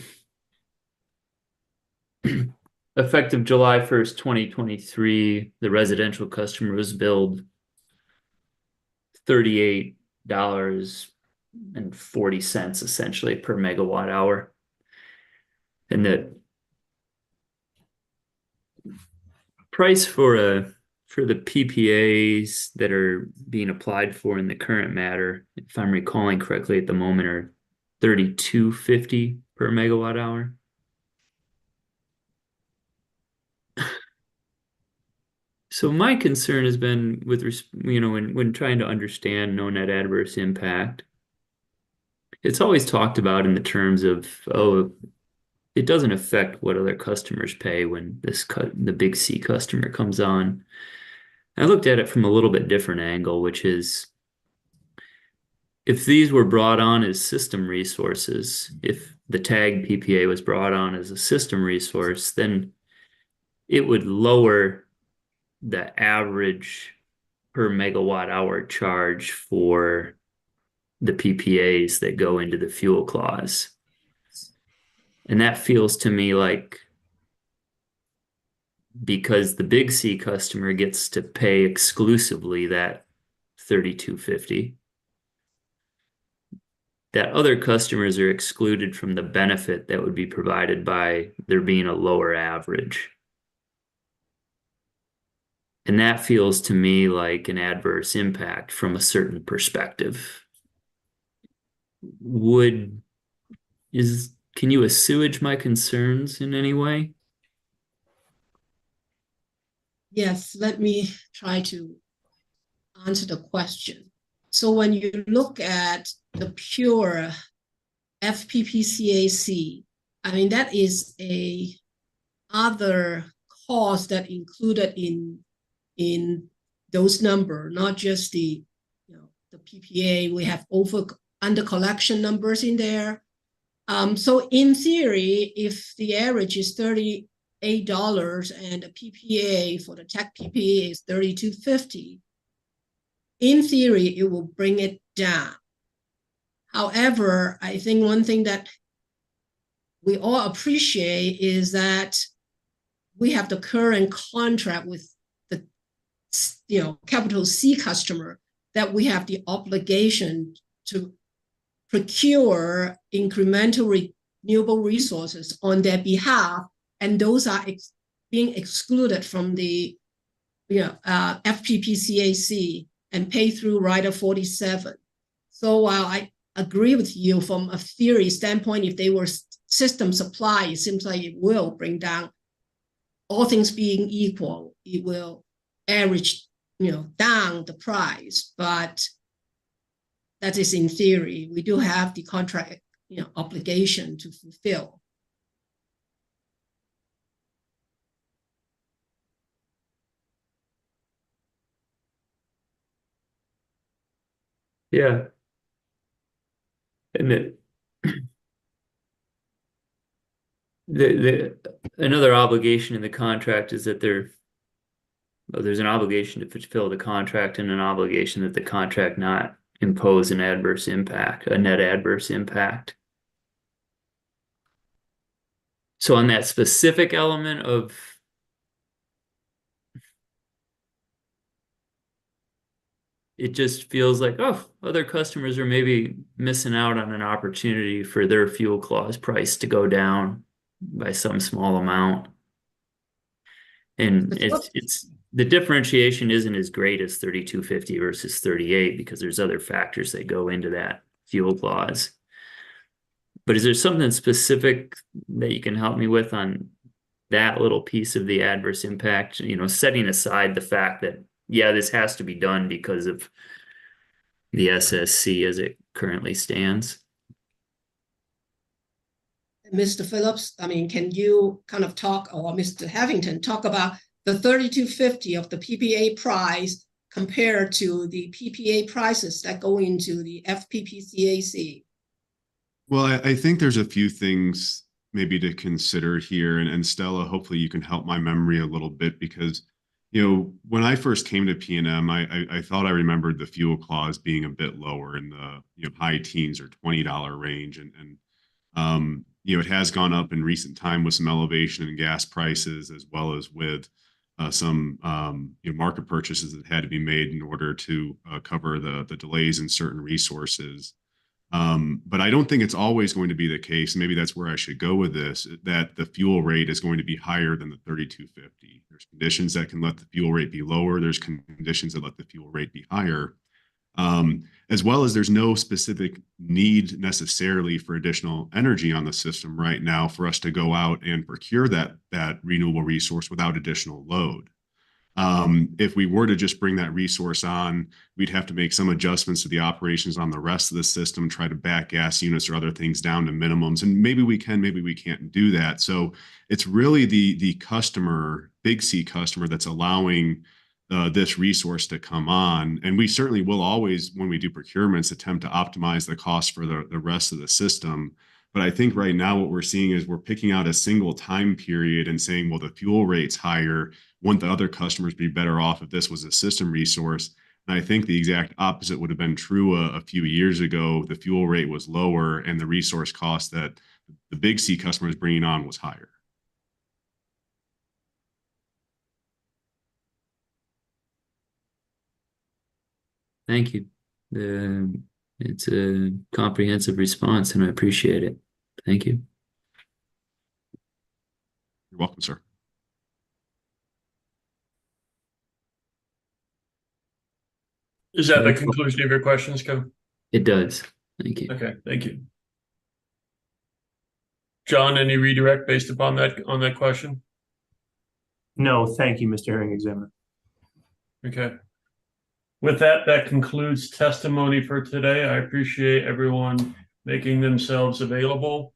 effective July 1st, 2023, the residential customer was billed $38.40 essentially per megawatt hour. And the price for the PPAs that are being applied for in the current matter, if I'm recalling correctly at the moment, are $32.50 per megawatt hour. So my concern has been with, when trying to understand no net adverse impact, it's always talked about in the terms of, oh, it doesn't affect what other customers pay when the Big C customer comes on. I looked at it from a little bit different angle, which is if these were brought on as system resources, if the tag PPA was brought on as a system resource, then it would lower the average per megawatt hour charge for the PPAs that go into the fuel clause. And that feels to me like because the Big C customer gets to pay exclusively that $32.50, that other customers are excluded from the benefit that would be provided by there being a lower average. And that feels to me like an adverse impact from a certain perspective. Can you assuage my concerns in any way? Yes, let me try to answer the question. So when you look at the pure FPPCAC, I mean, that is a other cost that included in those numbers, not just the the PPA. We have under collection numbers in there. So in theory, if the average is $38 and the PPA for the tech PPA is $32.50, in theory, it will bring it down. However, I think one thing that we all appreciate is that we have the current contract with the capital C customer, that we have the obligation to procure incremental renewable resources on their behalf, and those are being excluded from the FPPCAC and pay through Rider 47. So while I agree with you from a theory standpoint, if they were system supply, it seems like it will bring down, all things being equal, it will average down the price. But that is in theory. We do have the contract obligation to fulfill. Yeah. And another obligation in the contract is that there's an obligation to fulfill the contract and an obligation that the contract not impose a net adverse impact. So on that specific element of it just feels like, oh, other customers are maybe missing out on an opportunity for their fuel clause price to go down by some small amount. And it's the differentiation isn't as great as 32.50 versus 38 because there's other factors that go into that fuel clause. But is there something specific that you can help me with on that little piece of the adverse impact? Setting aside the fact that, yeah, this has to be done because of the SSC as it currently stands. Mr. Phillips, I mean, can you kind of talk, or Mr. Havington, talk about the $32.50 of the PPA price compared to the PPA prices that go into the FPPCAC? Well, I think there's a few things maybe to consider here. And Stella, hopefully you can help my memory a little bit because, when I first came to PNM, I thought I remembered the fuel clause being a bit lower in the high teens or $20 range. And it has gone up in recent time with some elevation in gas prices, as well as with some market purchases that had to be made in order to cover the delays in certain resources. But I don't think it's always going to be the case. Maybe that's where I should go with this, that the fuel rate is going to be higher than the 32.50. There's conditions that can let the fuel rate be lower. There's conditions that let the fuel rate be higher. As well as there's no specific need necessarily for additional energy on the system right now for us to go out and procure that renewable resource without additional load. If we were to just bring that resource on, we'd have to make some adjustments to the operations on the rest of the system, try to back gas units or other things down to minimums. And maybe we can, maybe we can't do that. So it's really the customer, big C customer, that's allowing this resource to come on. And we certainly will always, when we do procurements, attempt to optimize the cost for the rest of the system. But I think right now what we're seeing is we're picking out a single time period and saying, well, the fuel rate's higher. Wouldn't the other customers be better off if this was a system resource? And I think the exact opposite would have been true a few years ago. The fuel rate was lower and the resource cost that the big C customer is bringing on was higher. Thank you. It's a comprehensive response and I appreciate it. Thank you. You're welcome, sir. Is that the conclusion of your questions, Kevin? It does. Thank you. Okay, thank you. John, any redirect based upon that question? No, thank you, Mr. Hearing Examiner. Okay. With that, that concludes testimony for today. I appreciate everyone making themselves available.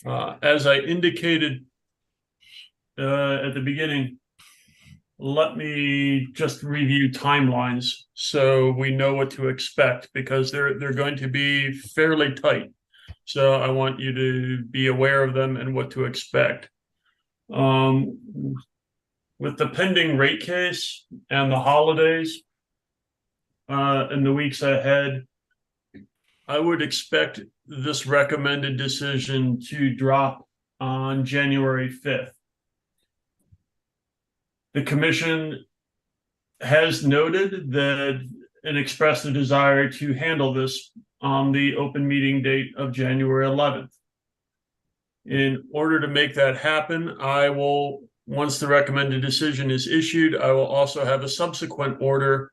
As I indicated at the beginning, let me just review timelines so we know what to expect, because they're going to be fairly tight. So I want you to be aware of them and what to expect. With the pending rate case and the holidays in the weeks ahead, I would expect this recommended decision to drop on January 5th. The commission has noted that and expressed a desire to handle this on the open meeting date of January 11th. In order to make that happen, I will, once the recommended decision is issued, I will also have a subsequent order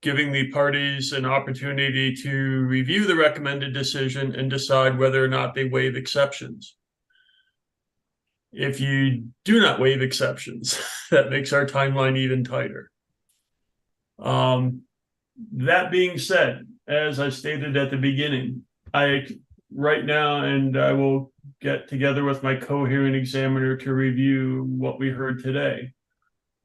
giving the parties an opportunity to review the recommended decision and decide whether or not they waive exceptions. If you do not waive exceptions, that makes our timeline even tighter. That being said, as I stated at the beginning, right now, and I will get together with my co-hearing examiner to review what we heard today.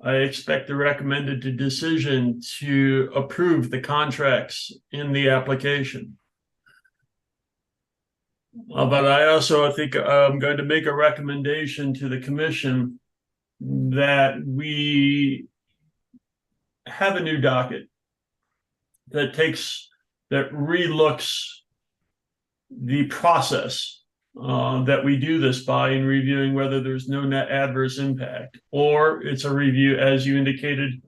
I expect the recommended decision to approve the contracts in the application. But I also think I'm going to make a recommendation to the commission that we have a new docket that relooks the process that we do this by in reviewing whether there's no net adverse impact, or it's a review, as you indicated,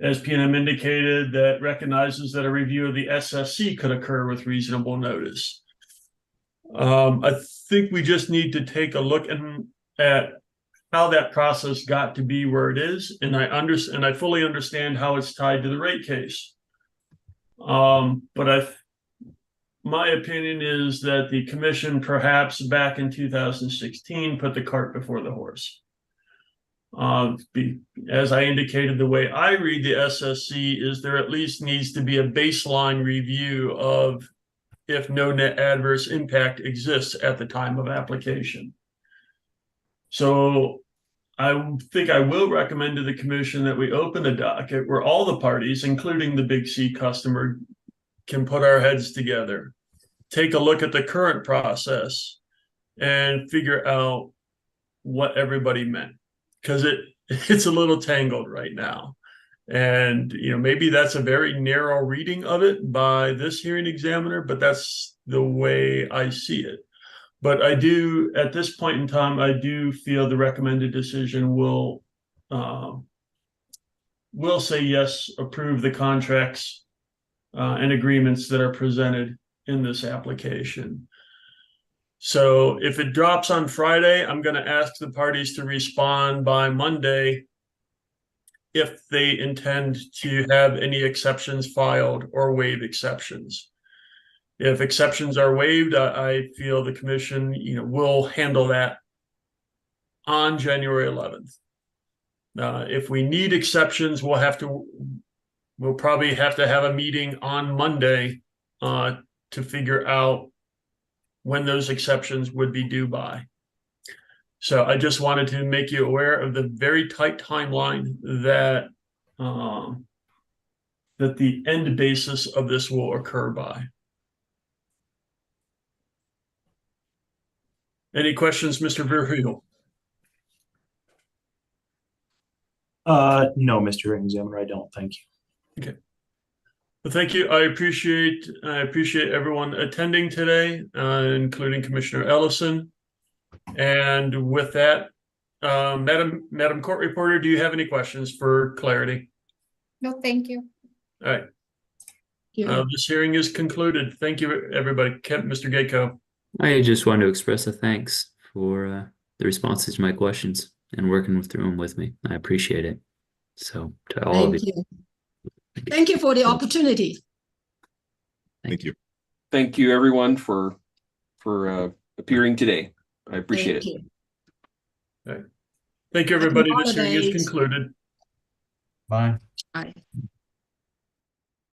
as Pnm indicated, that recognizes that a review of the SSC could occur with reasonable notice. I think we just need to take a look at how that process got to be where it is, and I fully understand how it's tied to the rate case. But my opinion is that the commission, perhaps back in 2016, put the cart before the horse. As I indicated, the way I read the SSC is there at least needs to be a baseline review of if no net adverse impact exists at the time of application. So I think I will recommend to the commission that we open a docket where all the parties, including the Big C customer, can put our heads together, take a look at the current process, and figure out what everybody meant, because it's a little tangled right now. And maybe that's a very narrow reading of it by this hearing examiner, but that's the way I see it. But I do, at this point in time, I do feel the recommended decision will say yes, approve the contracts and agreements that are presented in this application. So if it drops on Friday, I'm going to ask the parties to respond by Monday if they intend to have any exceptions filed or waive exceptions. If exceptions are waived, I feel the commission, will handle that on January 11th. If we need exceptions, we'll probably have to have a meeting on Monday to figure out when those exceptions would be due by. So I just wanted to make you aware of the very tight timeline that the end basis of this will occur by. Any questions, Mr. Verheuvel? No, Mr. Hearing Examiner, I don't. Thank you. Okay. Well, thank you. I appreciate everyone attending today, including Commissioner Ellison. And with that, Madam Court Reporter, do you have any questions for clarity? No, thank you. All right. This hearing is concluded. Thank you, everybody. Mr. Gayko. I just wanted to express a thanks for the responses to my questions and working through them with me. I appreciate it. So to all of you. Thank you. Thank you for the opportunity. Thank you. Thank you, everyone, for appearing today. I appreciate Thank it. you. Thank you, everybody. This hearing is holidays. concluded. Bye. Bye.